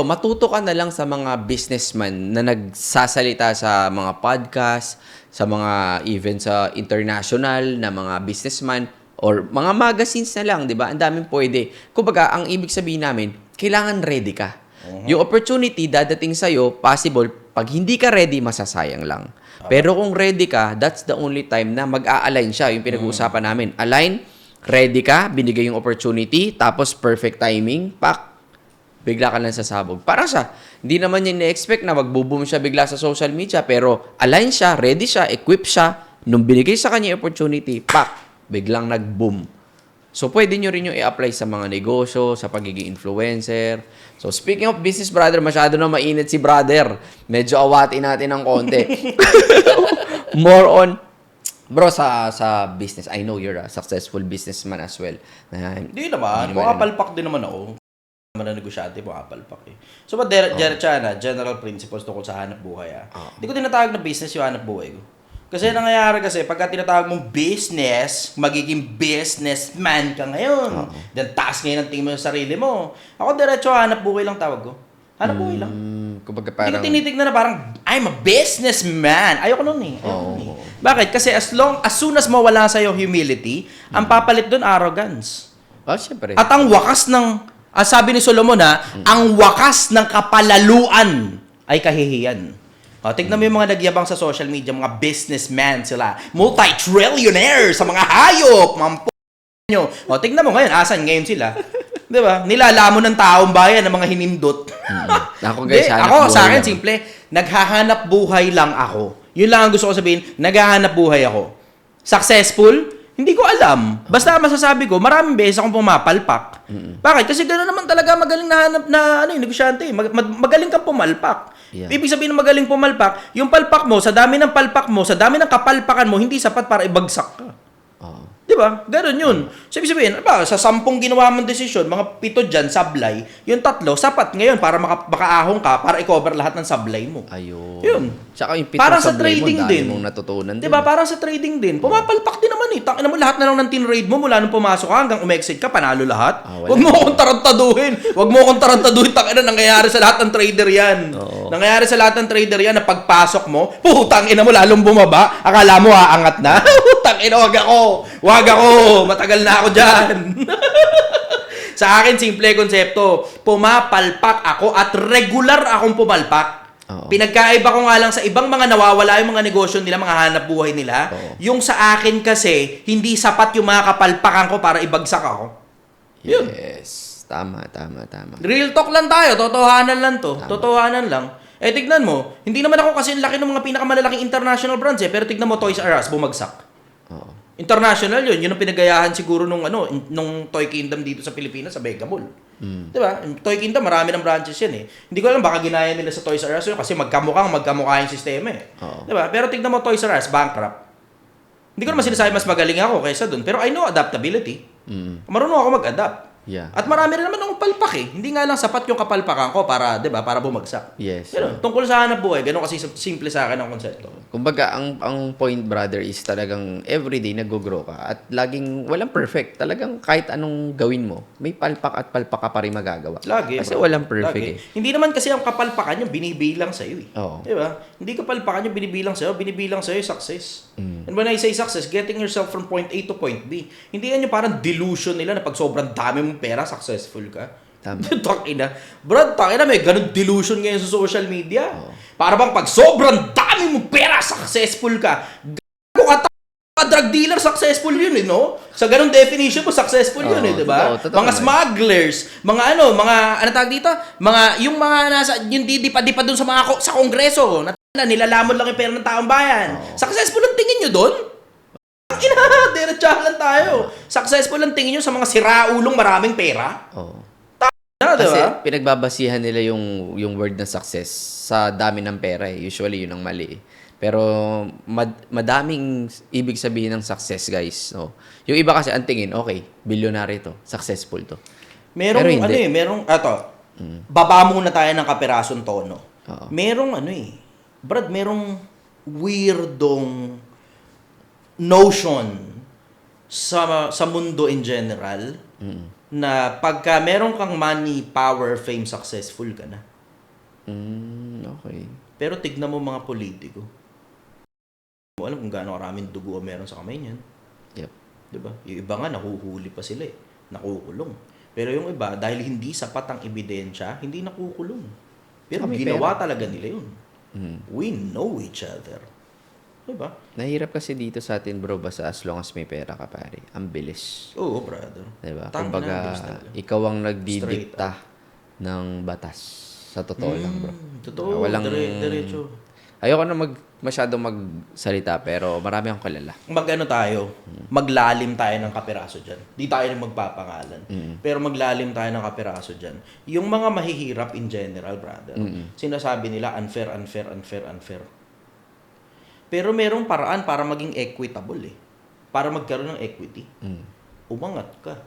matuto ka na lang sa mga businessman na nagsasalita sa mga podcast, sa mga events sa international na mga businessman, or mga magazines na lang, di ba? Ang daming pwede. Kumbaga, ang ibig sabihin namin, kailangan ready ka. Yung opportunity dadating sa'yo, possible, Pag hindi ka ready, masasayang lang. Pero kung ready ka, that's the only time na mag-a-align siya. Yung pinag-uusapan namin. Align, ready ka, binigay yung opportunity, tapos perfect timing, pak, bigla ka lang sasabog. Para siya, hindi naman niya na-expect na magbo-boom siya bigla sa social media, pero align siya, ready siya, equip siya, nung binigay sa kanya yung opportunity, pak, biglang nag-boom. So, pwede nyo rin yung i-apply sa mga negosyo, sa pagiging influencer. So, speaking of business, brother, masyado na mainit si brother. Medyo awatin natin ng konti. More on, bro, sa business, I know you're a successful businessman as well. Hindi naman. Pumapalpak din naman ako. Naman na negosyante, pumapalpak eh. So, general principles tungkol sa hanap buhay Hindi ko tinatawag na business yung hanap buhay ko. Kasi nangyayari pagka tinatawag mong business, magiging businessman ka ngayon. Then taas ngayon ang tingin mo sa sarili mo. Ako diretso hanap buhay lang tawag ko. Hanap buhay lang. Kumbaga Hindi parang... ko tinitignan na parang, I'm a businessman. Ayoko nun eh. Bakit? Kasi as soon as mawala sa'yo humility, ang papalit dun arrogance. Syempre. At ang wakas ng, sabi ni Solomon ang wakas ng kapalaluan ay kahihiyan. Tignan mo yung mga nagyabang sa social media, mga businessmen sila, multi-trillionaire sa mga hayop, mga nyo. Tignan mo ngayon, asan ngayon sila? Di ba? Nilalamon ng taong bayan ng mga hinindot. Ako guys, sa akin, simple, naghahanap buhay lang ako. Yun lang ang gusto ko sabihin, naghahanap buhay ako. Successful? Hindi ko alam. Basta masasabi ko, maraming beses akong pumapalpak. Bakit? Kasi gano'n naman talaga magaling na hanap na negosyante. Magaling kang pumalpak. Yeah. Ibig sabihin ng magaling pumalpak, yung palpak mo, sa dami ng palpak mo, sa dami ng kapalpakan mo, hindi sapat para ibagsak ka. Di ba? Gano'n yun. So, ibig sabihin, sa 10 ginawa mong desisyon, mga 7 dyan, sablay, yung 3, sapat ngayon para makaahong ka, para i-cover lahat ng sablay mo. Ayun. Yun. Tsaka yung 7 Parang sa sablay trading mo, din. mong natutunan din. Diba? Parang sa trading din. Pumapalpak din naman eh. Tangina mo, lahat na lang ng tinrade mo mula nung pumasok ka hanggang umexit ka, panalo lahat. Huwag mo akong tarantaduhin. Huwag mo akong tarantaduhin. Tangina, nangyayari sa lahat ng trader yan. Nangyayari sa lahat ng trader yan na pagpasok mo, putangina mo, lalong bumaba. Akala mo aangat na. Tangina, wag ako. Wag ako. Matagal na ako dyan. Sa akin, simple konsepto. Pumapalpak ako at regular akong pumalpak. Pinagkaiba ko nga lang sa ibang mga nawawala yung mga negosyo nila, mga hanap buhay nila. Yung sa akin kasi, hindi sapat yung mga kapalpakan ko para ibagsak ako. Yun. Yes. Tama. Real talk lang tayo. Totohanan lang to. Totohanan lang. Tignan mo. Hindi naman ako kasi laki ng mga pinakamalalaking international brands pero tignan mo Toys R Us, bumagsak. International yun. Yun ang pinagayahan siguro nung Toy Kingdom dito sa Pilipinas, sa Mega Mall. Diba? Toy Kingdom, marami ng branches yan eh. Hindi ko alam, baka ginaya nila sa Toys R Us yun kasi magkamukha yung sistema eh. Diba? Pero tignan mo Toys R Us, bankrupt. Hindi ko naman sinasabi mas magaling ako kaysa dun. Pero I know adaptability. Marunong ako mag-adapt. Yeah. At marami rin naman akong palpak eh. Hindi nga lang sapat yung kapalpakan ko para, 'di ba, para bumagsak. Yes. Ganun. Tungkol sa hanap buhay, ganun kasi simple sa akin ang konsepto. Kumbaga, ang point, brother, is talagang everyday nag-grow ka at laging walang perfect. Talagang kahit anong gawin mo, may palpak at palpak ka pa rin magagawa. Lagi. Kasi walang perfect Lagi. eh. Hindi naman kasi ang kapalpakan yung binibilang sa'yo eh. Oo. Di ba? Hindi kapalpakan yung binibilang sa'yo yung success. And when I say success, getting yourself from point A to point B. Hindi yan yung parang delusion nila na pag sobrang dami mong pera, successful ka. Tama. Tangina. Bro, tangina, may ganun delusion ngayon sa social media. Para bang pag sobrang dami mong pera, successful ka. Gago ka, drug dealer, successful yun eh, no? Sa ganung definition mo, successful yun eh, di ba? Mga smugglers, mga ano tawag dito? Yung mga yung dipa-dipa dun sa mga sa kongreso, na nilalamon lang yung pera ng taong bayan. Successful ang tingin nyo dun? Diretsahan lang tayo. Successful ang tingin nyo sa mga siraulong maraming pera? Kasi pinagbabasihan nila yung word na success sa dami ng pera eh. Usually yun ang mali eh. Pero madaming ibig sabihin ng success, guys. No? Yung iba kasi ang tingin, okay, bilyonary to, successful to. Merong baba muna tayo ng kapirasong tono. Merong merong weirdong notion sa mundo in general na pagka meron kang money, power, fame, successful ka na. Okay. Pero tignan mo mga politiko. Mo alam kung gaano karaming dugo ang meron sa kamay niyan. Yep. 'Di ba? Yung iba nga nahuhuli pa sila eh. Nakukulong. Pero yung iba dahil hindi sapat ang ebidensya, hindi nakukulong. Pero ginawa talaga nila 'yun. We know each other. Diba? Nahirap kasi dito sa atin, bro, basta as long as may pera ka, pare. Ang bilis. Oo, brother. Diba? Tangina, Kumbaga, ang bilis talaga. ikaw ang nagdidikta ng batas. Sa totoo lang, bro. Totoo, diretso. Ayoko na masyadong magsalita, pero marami akong kilala. Mag-ano tayo, maglalim tayo ng kapiraso dyan. Di tayo na magpapangalan. Pero maglalim tayo ng kapiraso dyan. Yung mga mahihirap in general, brother, sinasabi nila unfair. Pero merong paraan para maging equitable eh. Para magkaroon ng equity. Umangat ka.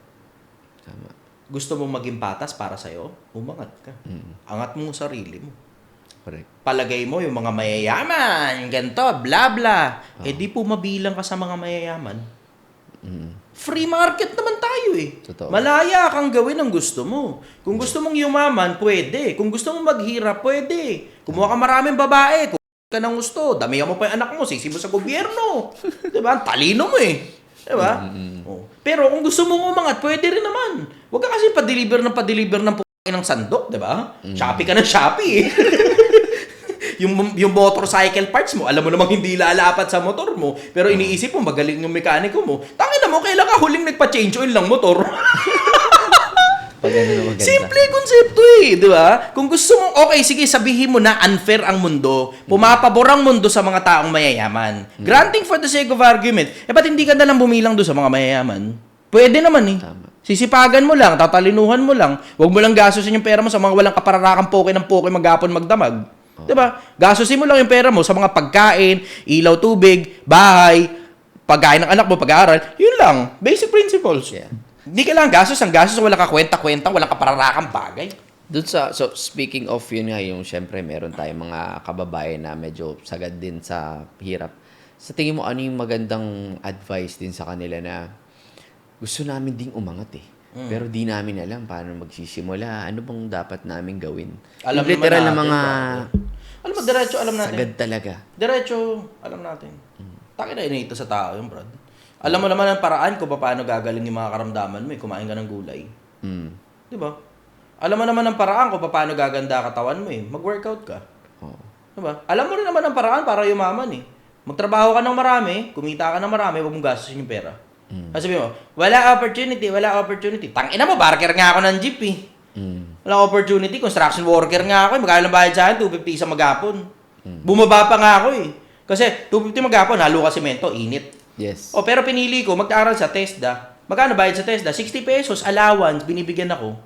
Tama. Gusto mo maging patas para sa'yo? Umangat ka. Angat mo sa sarili mo. Correct. Palagay mo yung mga mayayaman, ganito, bla bla. Eh di po mabilang ka sa mga mayayaman. Free market naman tayo eh. Totoo. Malaya kang gawin ang gusto mo. Kung gusto mong yumaman, pwede. Kung gusto mong maghirap, pwede. Kumuha ka maraming babae. Kung ka ng gusto, damihan mo pa yung anak mo, sisi mo sa gobyerno. Diba? Ang talino mo eh. Diba? Oh. Pero kung gusto mong umangat, pwede rin naman. Huwag ka kasi pa-deliver ng ng sandok, diba? Shopee ka ng Shopee eh. yung motorcycle parts mo, alam mo namang hindi lalapat sa motor mo, pero iniisip mo, magaling yung mekaniko mo. Tangina mo, kailan ka huling nagpa-change oil ng motor? Pag ano na maganda. Simple konsepto eh, di ba? Kung gusto mo, okay, sige, sabihin mo na unfair ang mundo. Pumapabor ang mundo sa mga taong mayayaman. Granting for the sake of argument, ba't hindi ka nalang bumilang doon sa mga mayayaman? Pwede naman eh. Tama. Sisipagan mo lang, tatalinuhan mo lang. Huwag mo lang gastusin yung pera mo sa mga walang kapararakang poke ng poke maghapon magdamag. Di ba? Gastusin mo lang yung pera mo sa mga pagkain, ilaw, tubig, bahay, pagkain ng anak mo, pag-aaral. Yun lang. Basic principles. Yeah. Hindi ka lang gastos, ang gastos wala ka kwenta-kwenta, wala ka pararakang bagay. So speaking of yun nga, yung syempre meron tayong mga kababayan na medyo sagad din sa hirap. Sa tingin mo, ano yung magandang advice din sa kanila na gusto namin ding umangat eh. Pero di namin alam paano magsisimula. Ano bang dapat namin gawin? Alam yung literal na naman mga natin, alam mo, diretso alam natin. sagad talaga. Diretso, alam natin. Taki na inito sa tao yung brad. Alam mo naman ang paraan kung paano gagaling yung mga karamdaman mo eh, kumain ka ng gulay. Di ba? Alam mo naman ang paraan kung paano gaganda katawan mo eh, mag-workout ka. Oh. Di ba? Alam mo rin naman ang paraan para yumaman eh. Magtrabaho ka ng marami, kumita ka ng marami, huwag mong gastusin yung pera. Sabi mo, wala opportunity. Tangina mo, barker nga ako ng jeep eh. Wala opportunity, construction worker nga ako eh. Magkano lang bayad sa akin, 250 sa maghapon. Bumaba pa nga ako eh. Kasi 250 maghapon, halo ka semento, init. Yes. Pero pinili ko, mag-aaral sa TESDA. Magkano bayad sa TESDA? 60 pesos, allowance, binibigyan ako.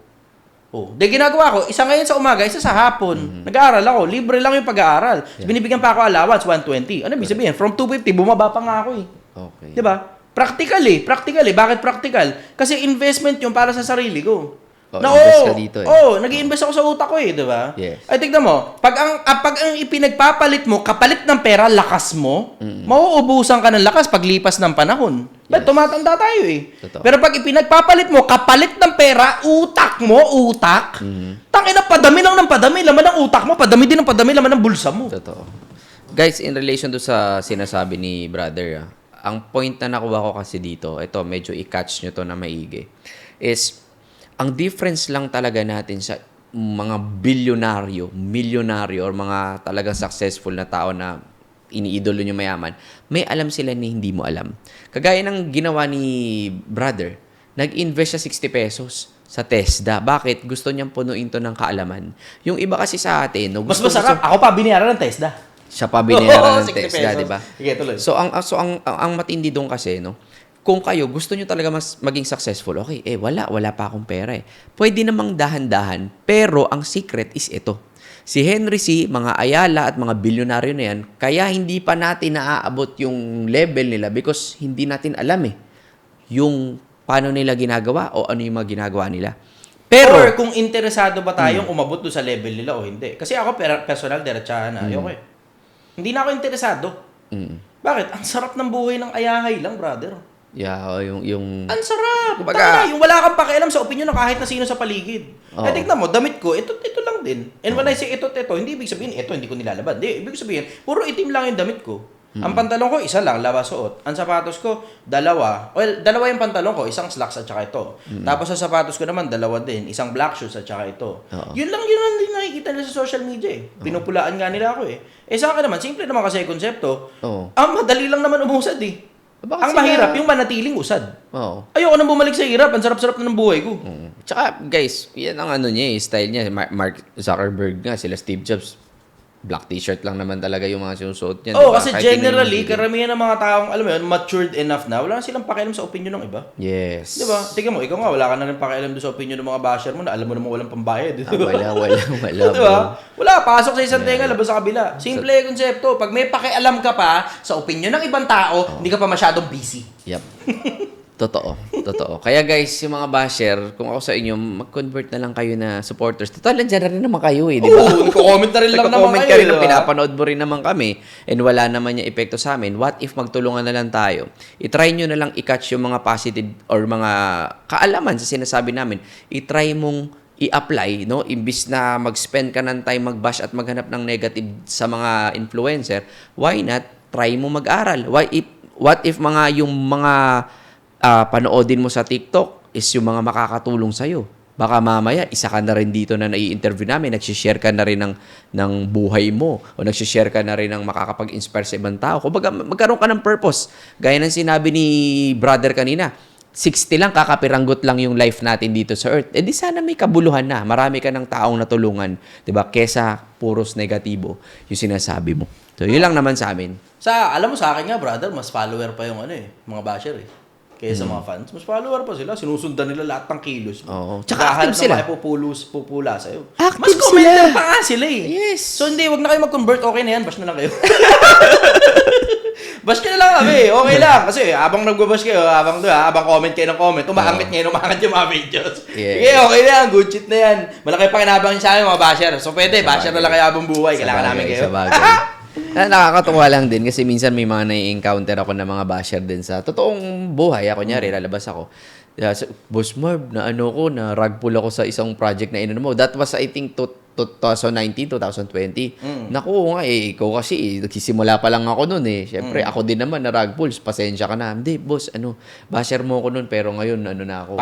Ginagawa ko, isa ngayon sa umaga, isa sa hapon. Nag-aaral ako, libre lang yung pag-aaral. Yeah. Binibigyan pa ako allowance, 120. Ano ibig sabihin? From 250, bumaba pa nga ako eh. Okay. Diba? Practical eh. Bakit practical? Kasi investment yung para sa sarili ko. Invest ka dito eh. Nag-i-invest ako sa utak ko eh, di ba? Yes. Ay, tignan mo, pag ang ipinagpapalit mo, kapalit ng pera, lakas mo, mauubusan ka ng lakas paglipas ng panahon. Yes. Tumatanda tayo eh. Totoo. Pero pag ipinagpapalit mo, kapalit ng pera, utak mo, tangina, padami lang ng padami, laman ng utak mo, padami din ng padami, laman ng bulsa mo. Totoo. Guys, in relation to sa sinasabi ni brother, ang point na nakuha ko kasi dito, ito, medyo i-catch nyo to na maigi, is, ang difference lang talaga natin sa mga milyonaryo, or mga talagang successful na tao na iniidolo nyo mayaman, may alam sila na hindi mo alam. Kagaya ng ginawa ni brother, nag-invest siya 60 pesos sa TESDA. Bakit? Gusto niyang punuin to ng kaalaman. Yung iba kasi sa atin, mas masarap, ako pa binayaran ng TESDA. Siya pa binayaran ng TESDA, di ba? Sige, tuloy. So, ang matindi doon kasi, no? Kung kayo, gusto nyo talaga mas maging successful, okay, wala pa akong pera eh. Pwede namang dahan-dahan, pero ang secret is ito. Si Henry C., mga Ayala at mga bilyonaryo na yan, kaya hindi pa natin naaabot yung level nila because hindi natin alam eh yung paano nila ginagawa o ano yung mga ginagawa nila. Pero, or kung interesado ba tayong umabot doon sa level nila o hindi. Kasi ako, personal, diretsahan na. Ayoko eh. Hindi na ako interesado. Bakit? Ang sarap ng buhay ng ayahay lang, brother. Yeah, yung ang sarap. Kumbaga, yung wala kang pakialam sa opinion ng kahit na sino sa paligid. Eh, tignan mo, damit ko, ito lang din. And when I say ito, hindi ibig sabihin, ito, hindi ko nilalaban. Hindi, ibig sabihin, puro itim lang yung damit ko. Ang pantalon ko, isa lang, lawa suot. Ang sapatos ko, dalawa. Well, dalawa yung pantalon ko, isang slacks at saka ito. Tapos sa sapatos ko naman, dalawa din. Isang black shoes at saka ito. Yun lang din nakikita nila sa social media eh. Pinupulaan nga nila ako eh. Sa akin naman, simple naman kasi yung konsepto. Madali lang naman umusad eh. Ang mahirap, yung manatiling usad. Ayoko nang bumalik sa hirap. Ang sarap-sarap na ng buhay ko. Tsaka, guys, yan ang style niya. Mark Zuckerberg nga, sila Steve Jobs. Black t-shirt lang naman talaga yung mga sinusuot niya. Kasi generally, karamihan ng mga taong, alam mo yun, matured enough na, wala na silang pakialam sa opinion ng iba. Yes. Diba? Tingnan mo, ikaw nga, wala ka na rin pakialam doon sa opinion ng mga basher mo na alam mo naman walang pambayad. Wala. Diba? Wala, pasok sa isang tenga, labas sa kabila. Simple yung konsepto. Pag may pakialam ka pa sa opinion ng ibang tao, hindi ka pa masyadong busy. Yep. Totoo. Kaya guys, yung mga basher, kung ako sa inyo, mag-convert na lang kayo na supporters. Total, nandiyan na rin naman kayo di ba? Nagko-comment na rin lang naman kayo. Ka rin, pinapanood mo rin naman kami, and wala naman yung epekto sa amin. What if magtulungan na lang tayo? I-try nyo na lang i-catch yung mga positive or mga kaalaman sa sinasabi namin. I-try mong i-apply, no? Imbis na mag-spend ka ng time mag-bash at maghanap ng negative sa mga influencer, why not try mo mag-aral? What if yung mga panoodin mo sa TikTok is yung mga makakatulong sa'yo. Baka mamaya, isa ka na rin dito na nai-interview namin, nagsishare ka na rin ng buhay mo o nagsishare ka na rin ng makakapag-inspire sa ibang tao. Kumbaga, magkaroon ka ng purpose. Gaya ng sinabi ni brother kanina, 60 lang, kakapiranggot lang yung life natin dito sa Earth. Di sana may kabuluhan na. Marami ka ng taong natulungan. Diba? Kesa puros negatibo yung sinasabi mo. So, yun lang naman sa amin. Alam mo sa akin nga, brother, mas follower pa yung mga basher eh. Kaya sa mga fans, mas follower pa sila. Sinusundan nila lahat ng kilos mo. Oo. Tsaka active sila. Pupula sa'yo. Active mas commenter pa nga sila eh. Yes. So hindi, wag na kayo mag-convert. Okay na yan, bash na lang kayo. Bash ka na lang kami. Okay lang. Kasi habang nagbabash kayo, habang comment kayo ng comment, umaangat yung mga videos. Yeah. Okay, okay na yan. Good shit na yan. Malaki pa kinabang sa amin mga basher. So pwede, basher na lang kayo habang buhay. Kailangan namin kayo. Nakakatuwa lang din kasi minsan may mga nai-encounter ako na mga basher din sa totoong buhay. Ako nyari, lalabas ako. Boss Marv, na rug pull ako sa isang project na inano mo. That was, I think, 2019, 2020. Naku nga ikaw kasi nagsisimula pa lang ako noon Siyempre, ako din naman na rug pulls. Pasensya ka na. Hindi, boss, basher mo ako noon pero ngayon, na ako.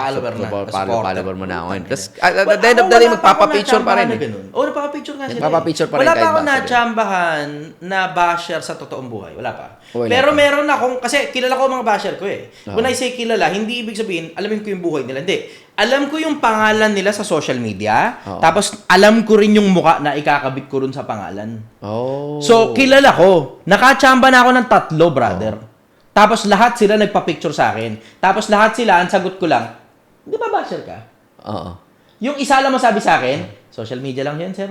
Follower mo na ako ngayon. Tapos, at the end of the day, magpapapicture pa rin. Nagpapapicture nga sila. Nagpapapicture pa rin. Wala pa ako na-chambahan na basher sa totoong buhay. Wala pa. Pero meron akong, kasi kilala ko mga basher ko When I say kilala, hindi ibig sabihin, alamin ko yung buhay nila. Hindi. Alam ko yung pangalan nila sa social media, tapos alam ko rin yung muka na ikakabit ko rin sa pangalan. So, kilala ko. Nakachamba na ako ng 3, brother. Tapos lahat sila nagpa-picture sa akin. Tapos lahat sila, ang sagot ko lang, di ba basher ka? Yung isa lang masabi sa akin, social media lang yan, sir.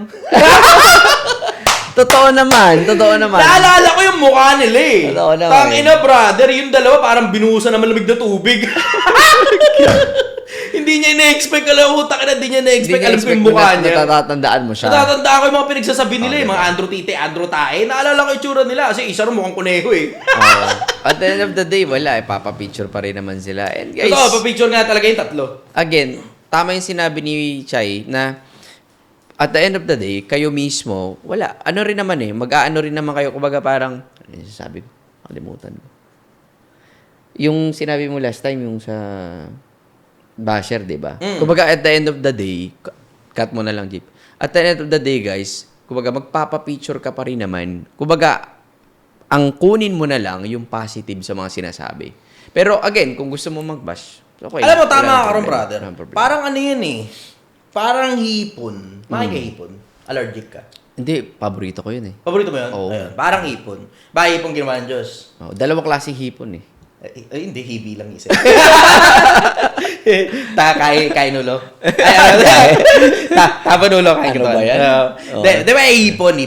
Totoo naman. Naalala ko yung mukha nila Totoo naman. Tangina, brother, yung dalawa parang binuhusan ng malamig na tubig. Hindi niya ina-expect, hindi niya ina-expect, alam ko yung mukha niya. Natatandaan mo siya. Natatandaan ko yung mga pinagsasabi nila, mga Andrew Tite, Andrew Tae. Naalala ko yung tsura nila kasi isa rin mukhang kuneho At the end of the day, wala papapicture pa rin naman sila. And guys, papapicture nga talaga yung 3. Again, tama yung sinabi ni Chai na at the end of the day, kayo mismo, wala. Ano rin naman mag-aano rin naman kayo. Kumbaga parang, sabi ko, kalimutan ko. Yung sinabi mo last time, yung sa basher, di ba? Kumbaga, at the end of the day, cut mo na lang, Jeep. At the end of the day, guys, kumbaga, magpapapicture ka pa rin naman. Kumbaga, ang kunin mo na lang yung positive sa mga sinasabi. Pero again, kung gusto mo mag-bash, okay. Alam mo, tama ka ron, brother. Parang ano yun parang hipon. Hipon. Allergic ka. Hindi, paborito ko yun Paborito mo yun? Oo. Ayun, parang hipon. Ba, hipon ginawa ng Diyos? Dalawang klaseng hipon Ay, hindi, hibi lang isa. Kain ulo. Tapanulo, kain Ano ba yan? Di ba, hipon.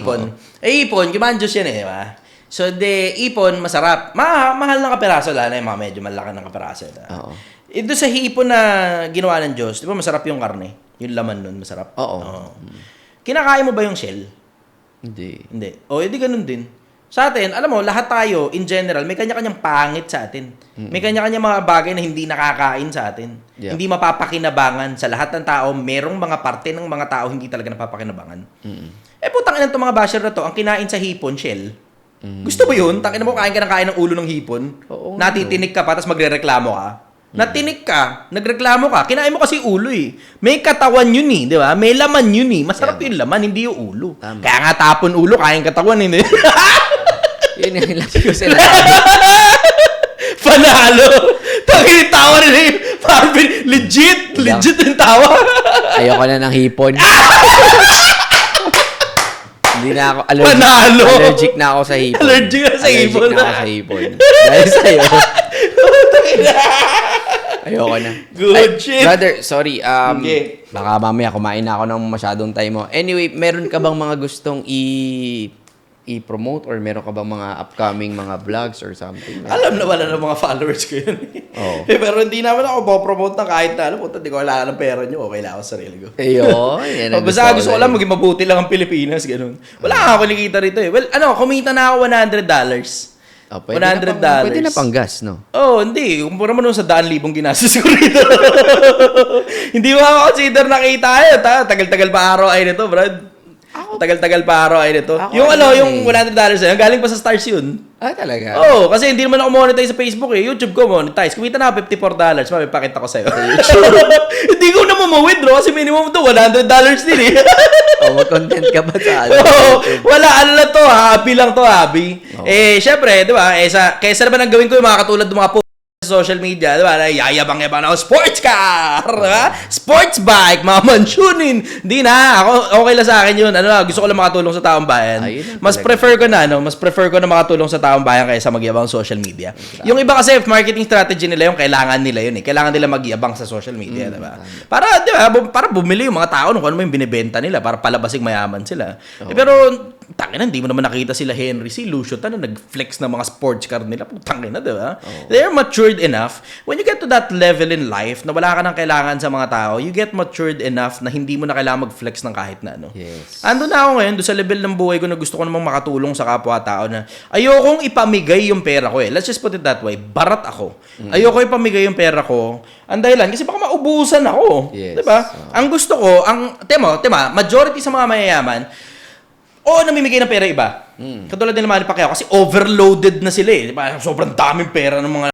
Hipon, ginawa ng Diyos yan di ba? So, hipon, masarap. Mahal ng kaperaso, lalo na yung mga medyo malaki ng kaperaso. Doon sa hipon na ginawa ng Diyos, di ba masarap yung karne? Yung laman nun, masarap. Oo. Kinakain mo ba yung shell? Hindi. Edi ganun din. Sa atin, alam mo, lahat tayo, in general, may kanya-kanyang pangit sa atin. May kanya-kanyang mga bagay na hindi nakakain sa atin. Yeah. Hindi mapapakinabangan. Sa lahat ng tao, merong mga parte ng mga tao hindi talaga napapakinabangan. Putang ina itong mga basher na to, ang kinain sa hipon, shell. Gusto mo yun? Tangina mo, kain ka ng ulo ng hipon. Oo, Natitinik ka pa, tapos magrereklamo ka. Natinik ka, nagreklamo ka, kinain mo kasi ulo eh. May katawan yun eh, di ba? May laman yun eh. Masarap yung laman, hindi yung ulo. Tama. Kaya nga tapon ulo, kain katawan eh. Yun yung lagi ko sinasabi. Panalo! Tangin tawa nila yung Marvin. Legit yung tawa. Ayoko na ng hipon. Hindi na ako Panalo! allergic na ako sa hipon. Allergic na sa hipon. Allergic na ako sa hipon. Dahil sa'yo. Ayoko na. Good shit. Brother, sorry. Okay. Baka mamaya kumain na ako ng masyadong time mo. Anyway, meron ka bang mga gustong i-promote or meron ka bang mga upcoming mga vlogs or something? Alam na wala ng mga followers ko yun. Oo. Pero hindi naman ako po-promote ng kahit na ano. Puta, di ko kailangan ng pera nyo. Okay lang ako sa sarili ko. Ayun. Yan ang Basta gusto ko lang maging mabuti lang ang Pilipinas. Ganun. Wala nga ako kinikita rito eh. Well, kumita na ako $100. Oh, $100. Pwede na pang gas, no? Oh, hindi. Kumpara mo nun sa 100,000 ginastos ko rito. Hindi mo ako consider nakita yun. Tagal-tagal pa araw ay nito, Brad. Tagal-tagal pa araw ay nito. Yung yung $100 na yun, galing pa sa stars yun. Ah, talaga? Oo, kasi hindi naman ako monetize sa Facebook eh. YouTube ko monetize. Kumita na ako $54. Mapipakita ko sa'yo. Hindi ko na withdraw kasi minimum to $100 din eh. Mag-content ka ba sa Wala, lang to, hobby lang to, hobby. Syempre, di ba, kaysa naman ang gawin ko yung mga katulad ng mga sa social media, di ba, yayabang-yabang ako, sports car, di ba? Sports bike, mga mansunin. Hindi na, okay lang sa akin yun. Gusto ko lang makatulong sa taong bayan. Mas prefer ko na makatulong sa taong bayan kaysa magyabang social media. Yung iba kasi, marketing strategy nila yung kailangan nila yun eh. Kailangan nila magyabang sa social media, di ba? Para, di ba, para bumili yung mga tao kung ano yung binibenta nila, para palabasing mayaman sila. Pero, tangina, hindi mo naman nakita sila Henry C. Lucio, nag-flex ng mga sports car nila. Tangina, di ba? They're matured enough. When you get to that level in life na wala ka nang kailangan sa mga tao, you get matured enough na hindi mo na kailangan mag-flex ng kahit na ano. Yes. Ando na ako ngayon doon sa level ng buhay ko na gusto ko namang makatulong sa kapwa-tao na ayokong ipamigay yung pera ko eh. Let's just put it that way. Barat ako. Ayoko ipamigay yung pera ko. Ang dahilan, kasi baka maubusan ako. Yes. Diba? Ang gusto ko, tema, majority sa mga mayayaman, namimigay ng pera iba. Katulad nila Manny Pacquiao kasi overloaded na sila eh. Diba? Sobrang daming pera ng mga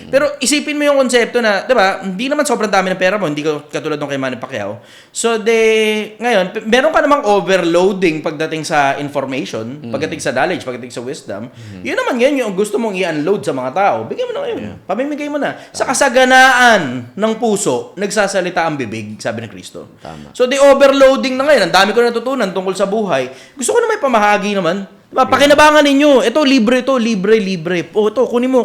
Pero isipin mo yung konsepto na, di ba, hindi naman sobrang dami ng pera mo, hindi ka katulad nung kay Manny Pacquiao. So, ngayon, meron ka namang overloading pagdating sa information, pagdating sa knowledge, pagdating sa wisdom. Yun naman ngayon yung gusto mong i-unload sa mga tao. Bigyan mo na ngayon. Pamimigay mo na. Sa kasaganaan ng puso, nagsasalita ang bibig, sabi ni Kristo. Tama. So, overloading na ngayon. Ang dami ko natutunan tungkol sa buhay. Gusto ko na may pamahagi naman. Diba? Pakinabangan ninyo. Ito, libre. Ito, kunin mo,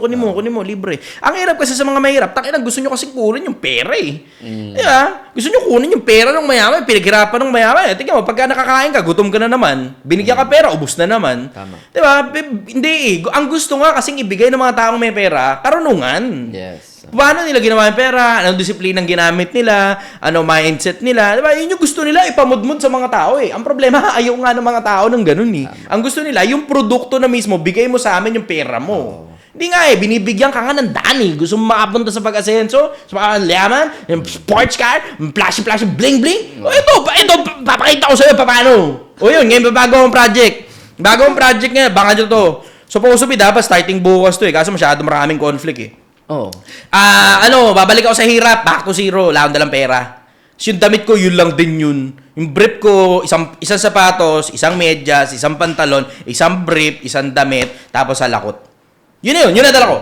libre. Ang hirap kasi sa mga mahirap, gusto nyo kasi kunin yung pera eh. Diba? Gusto nyo kunin yung pera ng mayaman, pinaghirapan ng mayaman. Tingnan mo, pagka nakakain ka, gutom ka na naman. Binigyan ka pera, ubus na naman. Tama. Diba? Hindi eh. Ang gusto nga kasing ibigay ng mga taong may pera, karunungan. Yes. Paano nila ginawa yung pera? Anong disiplinang ginamit nila? Ano mindset nila? Diba? Yun yung gusto nila ipamudmud sa mga tao eh. Ang problema, ayaw nga ng mga tao ng ganun eh. Ang gusto nila, yung produkto na mismo, bigay mo sa amin yung pera mo. Hindi nga eh, binibigyan ka nga ng dani. Gusto mo makapunta sa pag-asenso, sa pag-alaman, yung sports car, flashy, bling-bling. Ito, papakita ko sa'yo paano. Yun, ngayon bagong project. Bagong project nga, baka nyo to. Supposed to be, dapat starting bukas to eh. Kaso masyado maraming conflict eh. Babalik ako sa hirap, back to zero, wala akong dalang pera. So, yung damit ko, yun lang din yun. Yung brief ko, isang sapatos, isang medyas, isang pantalon, isang brief, isang damit, tapos sa lakot. Yun nadala ko.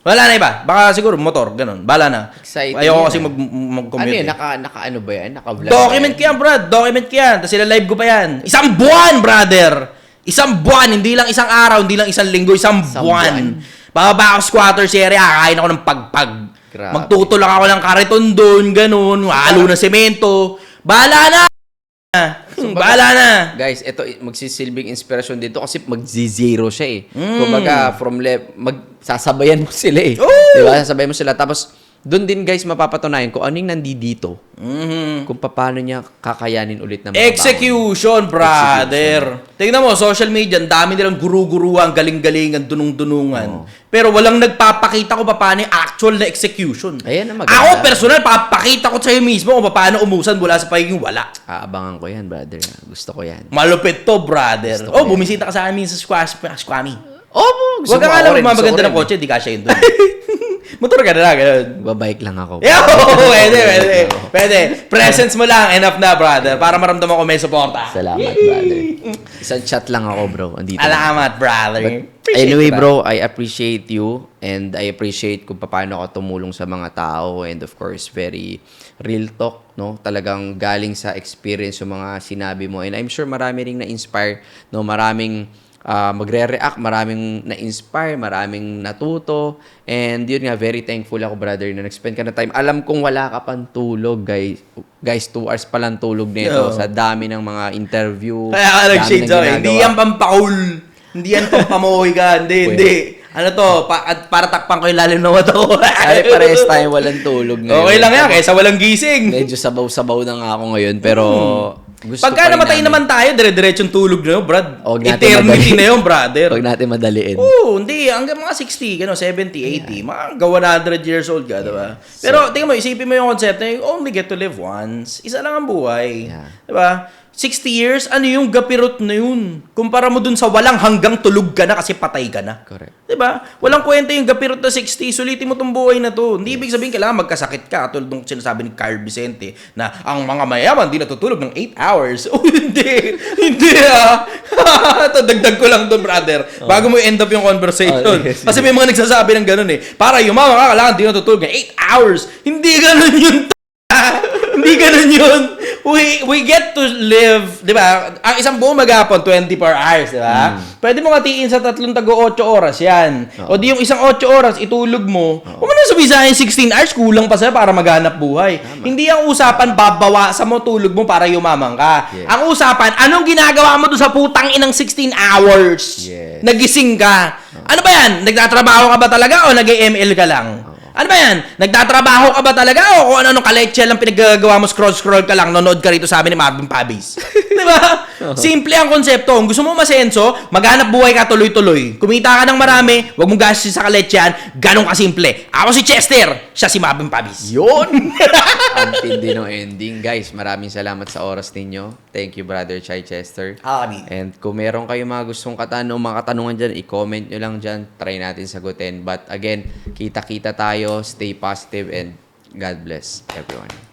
Wala na iba. Baka siguro motor, ganun. Bala na. Exciting. Ayoko kasi mag-commute. Naka-ano ba yan? Naka-vlog Document ko yan, Brad. Document ko yan. Tapos sila live ko pa yan. Isang buwan, brother! Isang buwan. Hindi lang isang araw, hindi lang isang linggo, isang buwan. Bababa ako squatters area, kakain ako ng pagpag. Grabe. Magtutulak ako ng kariton doon, ganun, halo na semento. Bahala na! Bahala na! Guys, ito magsisilbing inspirasyon dito kasi mag-zero siya eh. Kumbaga, sasabayan mo sila eh. Oh! Diba? Sasabayan mo sila. Tapos, doon din guys mapapatunayan kung anong nandito. Kung paano niya kakayanin ulit na makabangon. Execution, brother. Tingnan mo, social media, ang dami nilang guru-guruan, galing-galingan, dunung-dunungan. Pero walang nagpapakita ko paano yung actual na execution. Ayan ang maganda. Ako, personal, papakita ko sa'yo mismo kung paano umusan mula sa pagiging wala. Aabangan ko yan, brother. Gusto ko yan. Malupit to, brother. Gusto ko yan. Bumisita ka sa amin sa Squami. Gusto Huwag ka mo nga ako lang rin, gusto maganda ko ng rin. kotse, di kasya yun doon. Motor ka na lang, ganun. Babike lang ako. Pwede. Presence mo lang, enough na, brother. Para maramdaman ko may suporta. Salamat, brother. Isang chat lang ako, bro. Andito. Alamat, brother. Anyway, bro, I appreciate you and I appreciate kung paano ka tumulong sa mga tao and of course, very real talk, no? Talagang galing sa experience yung mga sinabi mo and I'm sure marami ring na-inspire, no? Maraming magre-react, maraming na-inspire, maraming natuto and yun nga, very thankful ako, brother, na nag-spend ka na time. Alam kong wala ka pang tulog, guys. 2 hours pa lang tulog nito sa dami ng mga interview. Kaya ka nag-shades ako. Hindi yan pampaul. Hindi yan pampamuhi ka. Hindi. Ano to? Para takpan ko yung lalim na mata ko. Ay, parehas tayo walang tulog ngayon. Okay lang yan, kaysa walang gising. Medyo sabaw-sabaw na nga ako ngayon, pero gusto Pagka pa rin namatay namin. naman tayo, dire-diretsong tulog na yun, brad. Huwag natin Eternity madali. na yun, brother. Huwag natin madaliin. Oo, hindi. Hanggang mga 60, 70, 80. Mga 100 years old ka, diba? Pero, tingnan mo, isipin mo yung concept na you only get to live once. Isa lang ang buhay. Yeah. Diba? 60 years, ano yung gapirot na yun? Kumpara mo dun sa walang hanggang tulog ka na kasi patay ka na. Correct. Diba? Walang kwenta yung gapirot na 60. Sulitin mo tong buhay na to. Hindi ibig sabihin kailangan magkasakit ka. Tulad nung sinasabi ni Carl Vicente na ang mga mayaman di natutulog ng 8 hours. Oh, hindi. Hindi Ito, dagdag ko lang to, brother. Bago mo end up yung conversation. Yes. Kasi may mga nagsasabi ng ganun eh. Para yumaman ka, kailangan di natutulog ng 8 hours. Hindi ganun yun. Hindi ganun yun. We get to live, di ba? Ang isang buong maghapon, 24 hours, di ba? Pwede mo katiin sa 3 tago 8 oras yan. O di yung isang 8 oras, itulog mo. Huwag mo na sabihin sa akin 16 hours, kulang pa sa'yo para maghanap buhay. Hindi ang usapan, babawasan mo tulog mo para yumaman ka. Yes. Ang usapan, anong ginagawa mo doon sa putang inang 16 hours? Yes. Nagising ka. Ano ba yan? Nagtatrabaho ka ba talaga o nag-ML ka lang? Ano ba yan? Nagtatrabaho ka ba talaga o kung ano-ano kaletse lang pinaggagawa mo, scroll ka lang, nanonood ka rito sa amin ni Marvin Pabis? Di ba? Simple ang konsepto. Kung gusto mo masenso, maghanap buhay ka tuloy-tuloy. Kumita ka ng marami, huwag mong gastos sa kaletsehan, ganun kasimple. Ako si Chester, siya si Marvin Pabis. Yun! Ang tindi ng ending. Guys, maraming salamat sa oras ninyo. Thank you, Brother Chai Chester. And kung meron kayong mga gustong mga katanungan dyan, i-comment nyo lang dyan. Try natin sagutin. But again, kita-kita tayo. Stay positive and God bless everyone.